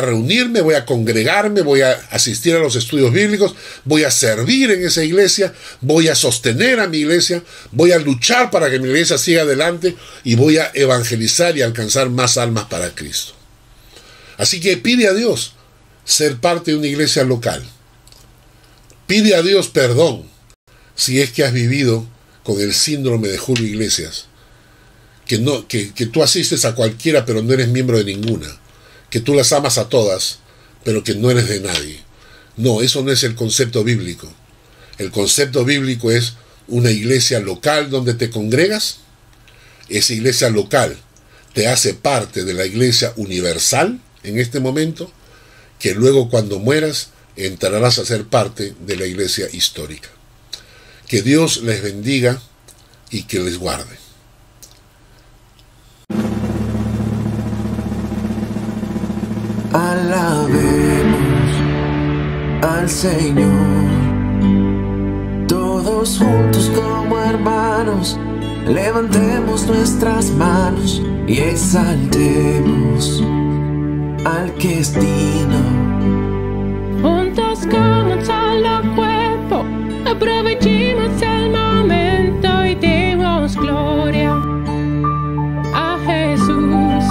reunirme, voy a congregarme, voy a asistir a los estudios bíblicos, voy a servir en esa iglesia, voy a sostener a mi iglesia, voy a luchar para que mi iglesia siga adelante y voy a evangelizar y alcanzar más almas para Cristo. Así que pide a Dios ser parte de una iglesia local. Pide a Dios perdón si es que has vivido con el síndrome de Julio Iglesias, que tú asistes a cualquiera pero no eres miembro de ninguna, que tú las amas a todas pero que no eres de nadie. No, eso no es el concepto bíblico. El concepto bíblico es una iglesia local donde te congregas. Esa iglesia local te hace parte de la iglesia universal en este momento, que luego cuando mueras entrarás a ser parte de la iglesia histórica. Que Dios les bendiga y que les guarde. Alabemos al Señor, todos juntos como hermanos, levantemos nuestras manos y exaltemos al que es digno. Juntos como un solo cuerpo, aprovechemos el momento y demos gloria a Jesús.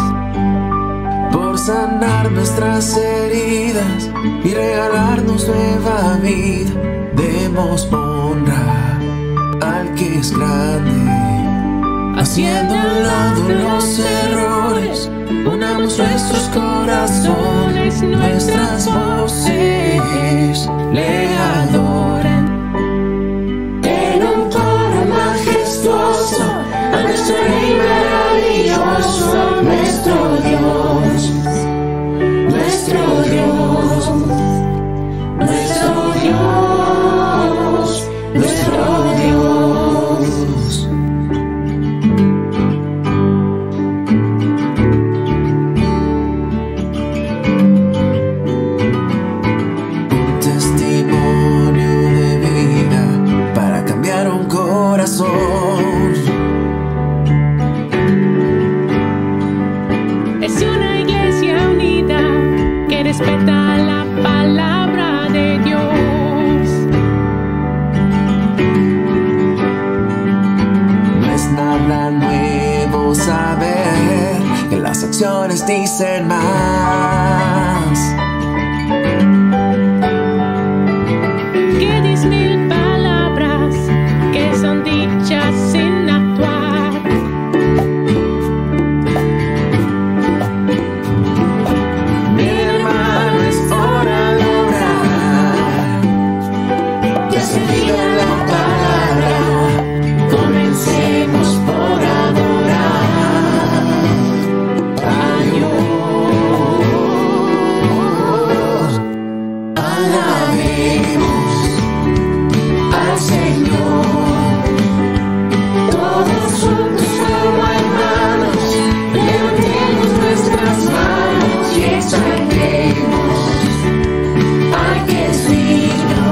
Por sanar nuestras heridas y regalarnos nueva vida, demos honra al que es grande. Haciendo a un lado los errores, unamos nuestros corazones, nuestras voces le adoran. En un coro majestuoso, a nuestro Rey maravilloso, nuestro Dios, nuestro Dios, nuestro Dios, nuestro Dios. Testimonio corazón. Es una iglesia unida que respeta la palabra de Dios. No es nada nuevo saber que las acciones dicen más Que 10,000 palabras que son dichas sin actuar. Mi hermano, es hora de orar. Ya se diga la palabra. Comencemos por adorar a Dios. Alabemos al Señor. Todos juntos como hermanos, levantemos nuestras manos y exaltemos al que es digno.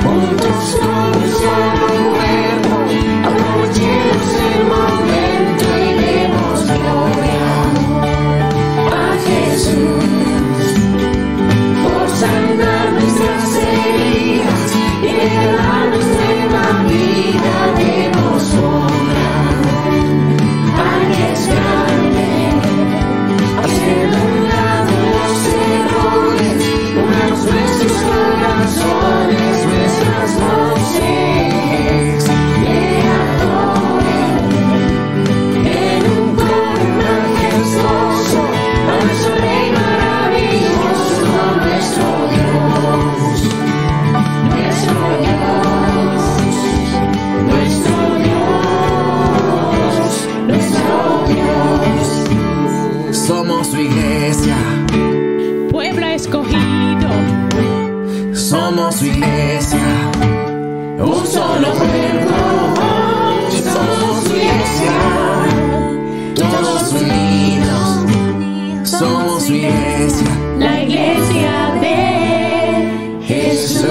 Juntos somos solo un cuerpo, aprovechemos el momento y demos gloria a Jesús por sanar nuestras heridas y darnos nueva vida. Demos honra al que es grande, haciendo un lado los errores, unamos nuestros corazones, nuestras voces, le adoren en un coro majestuoso a nuestro Rey maravilloso, a nuestro Dios, nuestro Dios, nuestro Dios, nuestro Dios. Somos su iglesia, Pueblo escogido, somos su iglesia, un solo cuerpo, somos su iglesia, todos unidos, somos su iglesia, la iglesia de Jesús.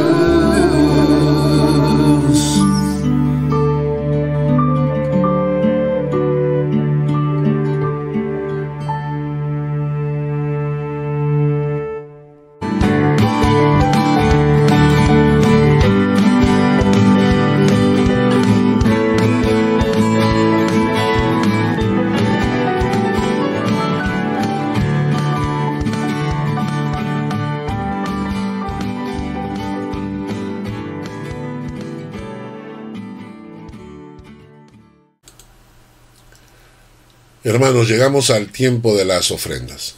Hermanos, llegamos al tiempo de las ofrendas.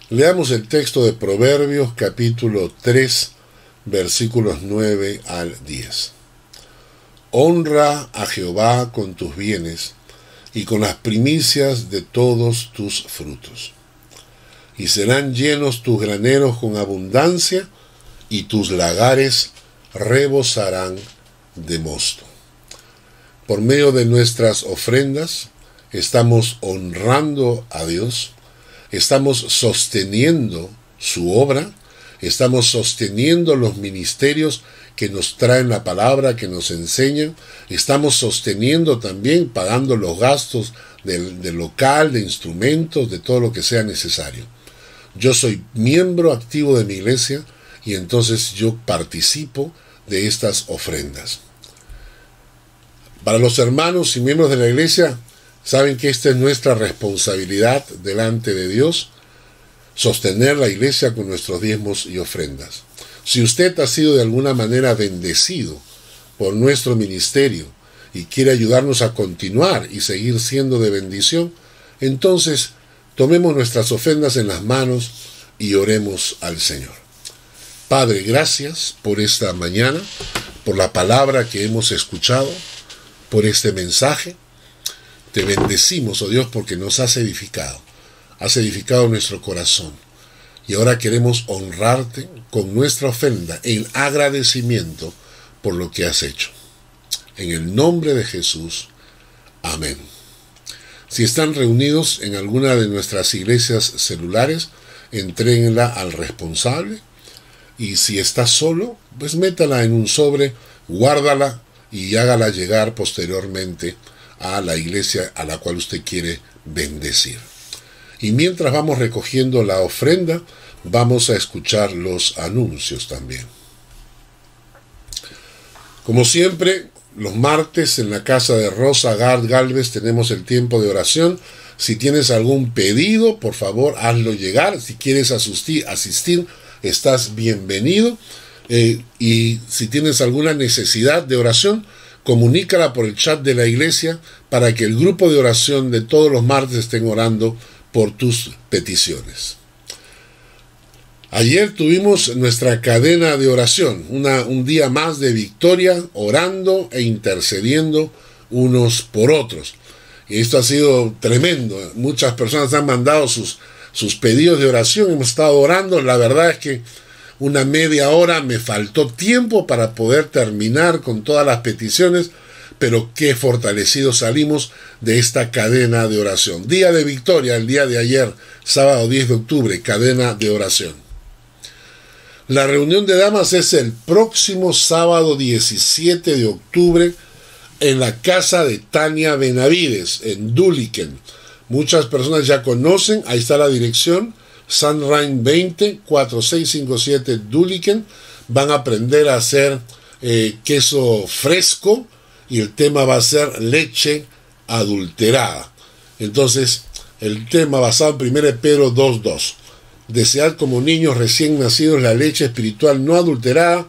Leamos el texto de Proverbios capítulo 3, versículos 9 al 10. Honra a Jehová con tus bienes y con las primicias de todos tus frutos. Y serán llenos tus graneros con abundancia y tus lagares rebosarán de mosto. Por medio de nuestras ofrendas, estamos honrando a Dios, estamos sosteniendo su obra, estamos sosteniendo los ministerios que nos traen la palabra, que nos enseñan, estamos sosteniendo también, pagando los gastos del local, de instrumentos, de todo lo que sea necesario. Yo soy miembro activo de mi iglesia y entonces yo participo de estas ofrendas. Para los hermanos y miembros de la iglesia, saben que esta es nuestra responsabilidad delante de Dios, sostener la iglesia con nuestros diezmos y ofrendas. Si usted ha sido de alguna manera bendecido por nuestro ministerio y quiere ayudarnos a continuar y seguir siendo de bendición, entonces tomemos nuestras ofrendas en las manos y oremos al Señor. Padre, gracias por esta mañana, por la palabra que hemos escuchado, por este mensaje. Te bendecimos, oh Dios, porque nos has edificado nuestro corazón. Y ahora queremos honrarte con nuestra ofrenda en agradecimiento por lo que has hecho. En el nombre de Jesús. Amén. Si están reunidos en alguna de nuestras iglesias celulares, entréguenla al responsable. Y si está solo, pues métala en un sobre, guárdala y hágala llegar posteriormente a la iglesia a la cual usted quiere bendecir. Y mientras vamos recogiendo la ofrenda, vamos a escuchar los anuncios también. Como siempre, los martes en la casa de Rosa Gard Galvez tenemos el tiempo de oración. Si tienes algún pedido, por favor, hazlo llegar. Si quieres asistir, estás bienvenido. Y si tienes alguna necesidad de oración, comunícala por el chat de la iglesia para que el grupo de oración de todos los martes estén orando por tus peticiones. Ayer tuvimos nuestra cadena de oración, un día más de victoria, orando e intercediendo unos por otros. Y esto ha sido tremendo. Muchas personas han mandado sus pedidos de oración, hemos estado orando. La verdad es que una media hora me faltó tiempo para poder terminar con todas las peticiones, pero qué fortalecidos salimos de esta cadena de oración. Día de victoria, el día de ayer, sábado 10 de octubre, cadena de oración. La reunión de damas es el próximo sábado 17 de octubre en la casa de Tania Benavides, en Duliken. Muchas personas ya conocen, ahí está la dirección, Sunrise 20, 4657 Duliken. Van a aprender a hacer queso fresco y el tema va a ser leche adulterada. Entonces, el tema basado en 1 Pedro 2:2. Desead como niños recién nacidos la leche espiritual no adulterada,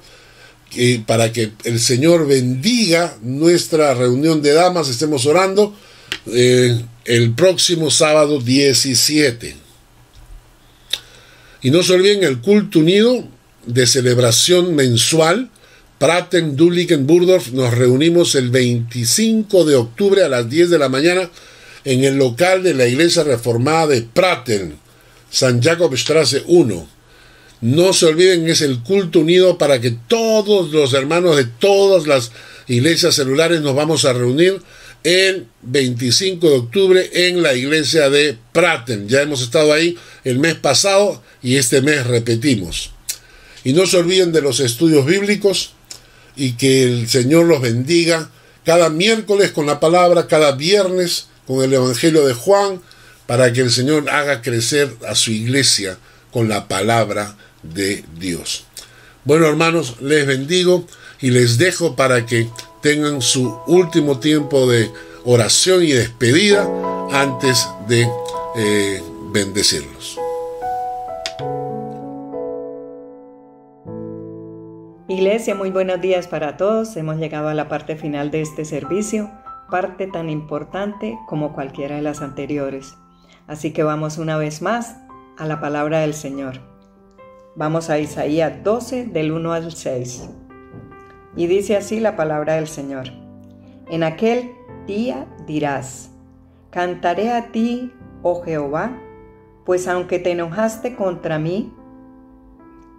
para que el Señor bendiga nuestra reunión de damas. Estemos orando el próximo sábado 17. Y no se olviden el culto unido de celebración mensual. Praten, Duliken, Burdorf. Nos reunimos el 25 de octubre a las 10 de la mañana en el local de la iglesia reformada de Praten, San Jakobstrasse 1. No se olviden, es el culto unido para que todos los hermanos de todas las iglesias celulares nos vamos a reunir el 25 de octubre en la iglesia de Praten. Ya hemos estado ahí el mes pasado y este mes repetimos. Y no se olviden de los estudios bíblicos y que el Señor los bendiga cada miércoles con la palabra, cada viernes con el Evangelio de Juan, para que el Señor haga crecer a su iglesia con la palabra de Dios. Bueno, hermanos, les bendigo y les dejo para que tengan su último tiempo de oración y despedida antes de bendecirlos. Iglesia, muy buenos días para todos. Hemos llegado a la parte final de este servicio, parte tan importante como cualquiera de las anteriores. Así que vamos una vez más a la palabra del Señor. Vamos a Isaías 12, del 1 al 6. Y dice así la palabra del Señor. En aquel día dirás, cantaré a ti, oh Jehová, pues aunque te enojaste contra mí,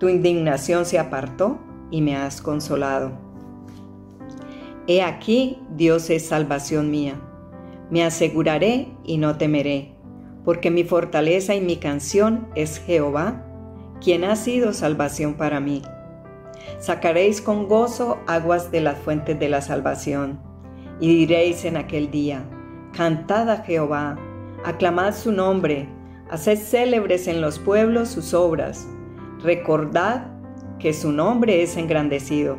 tu indignación se apartó y me has consolado. He aquí, Dios es salvación mía. Me aseguraré y no temeré, porque mi fortaleza y mi canción es Jehová, quien ha sido salvación para mí. Sacaréis con gozo aguas de las fuentes de la salvación, y diréis en aquel día, cantad a Jehová, aclamad su nombre, haced célebres en los pueblos sus obras, recordad que su nombre es engrandecido.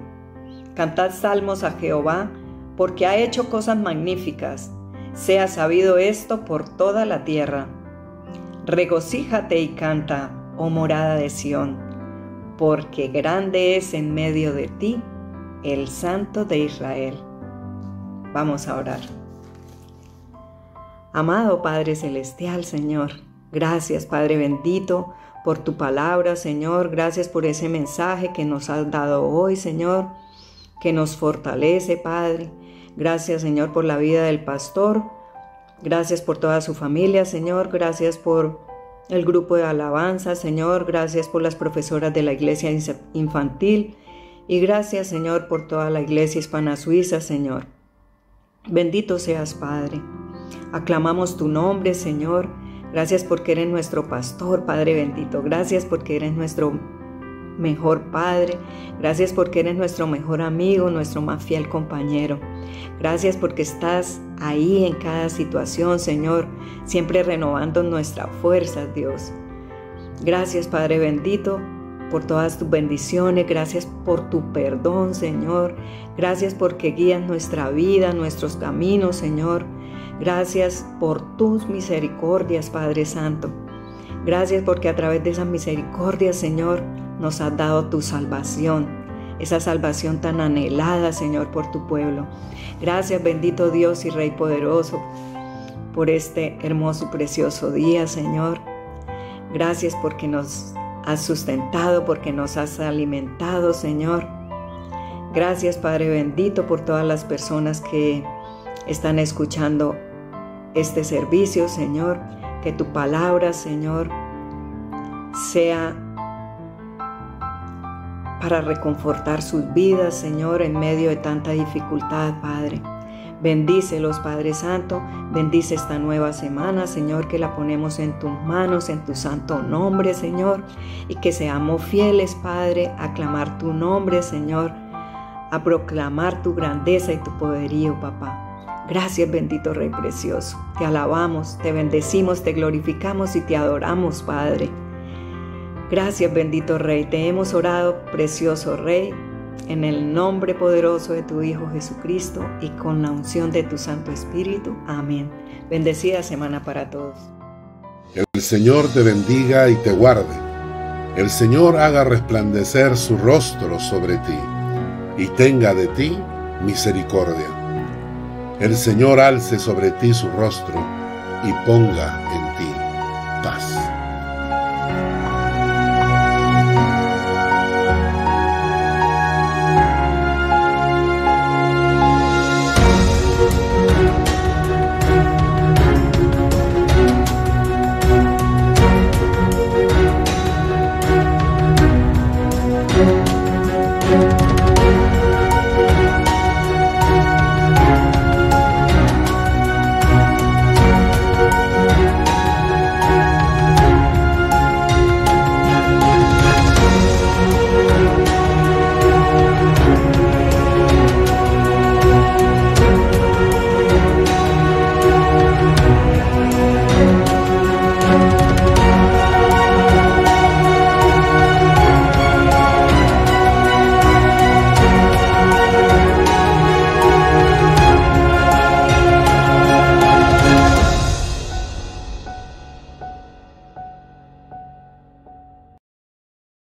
Cantad salmos a Jehová, porque ha hecho cosas magníficas. Sea sabido esto por toda la tierra. Regocíjate y canta, oh morada de Sión, porque grande es en medio de ti el Santo de Israel. Vamos a orar. Amado Padre Celestial, Señor, gracias, Padre bendito, por tu palabra, Señor. Gracias por ese mensaje que nos has dado hoy, Señor, que nos fortalece, Padre. Gracias, Señor, por la vida del pastor. Gracias por toda su familia, Señor. Gracias por el grupo de alabanza, Señor. Gracias por las profesoras de la iglesia infantil. Y gracias, Señor, por toda la iglesia hispana suiza, Señor. Bendito seas, Padre. Aclamamos tu nombre, Señor. Gracias porque eres nuestro pastor, Padre bendito. Gracias porque eres nuestro mejor Padre. Gracias porque eres nuestro mejor amigo, nuestro más fiel compañero. Gracias porque estás ahí en cada situación, Señor, siempre renovando nuestras fuerzas, Dios. Gracias, Padre bendito, por todas tus bendiciones. Gracias por tu perdón, Señor. Gracias porque guías nuestra vida, nuestros caminos, Señor. Gracias por tus misericordias, Padre Santo. Gracias porque a través de esas misericordias, Señor, nos has dado tu salvación. Esa salvación tan anhelada, Señor, por tu pueblo. Gracias, bendito Dios y Rey poderoso, por este hermoso y precioso día, Señor. Gracias porque nos has sustentado, porque nos has alimentado, Señor. Gracias, Padre bendito, por todas las personas que están escuchando este servicio, Señor. Que tu palabra, Señor, sea para reconfortar sus vidas, Señor, en medio de tanta dificultad, Padre. Bendícelos, Padre Santo. Bendice esta nueva semana, Señor, que la ponemos en tus manos, en tu santo nombre, Señor. Y que seamos fieles, Padre, a clamar tu nombre, Señor, a proclamar tu grandeza y tu poderío, papá. Gracias, bendito Rey precioso. Te alabamos, te bendecimos, te glorificamos y te adoramos, Padre. Gracias, bendito Rey. Te hemos orado, precioso Rey, en el nombre poderoso de tu Hijo Jesucristo y con la unción de tu Santo Espíritu. Amén. Bendecida semana para todos. El Señor te bendiga y te guarde. El Señor haga resplandecer su rostro sobre ti y tenga de ti misericordia. El Señor alce sobre ti su rostro y ponga en ti paz.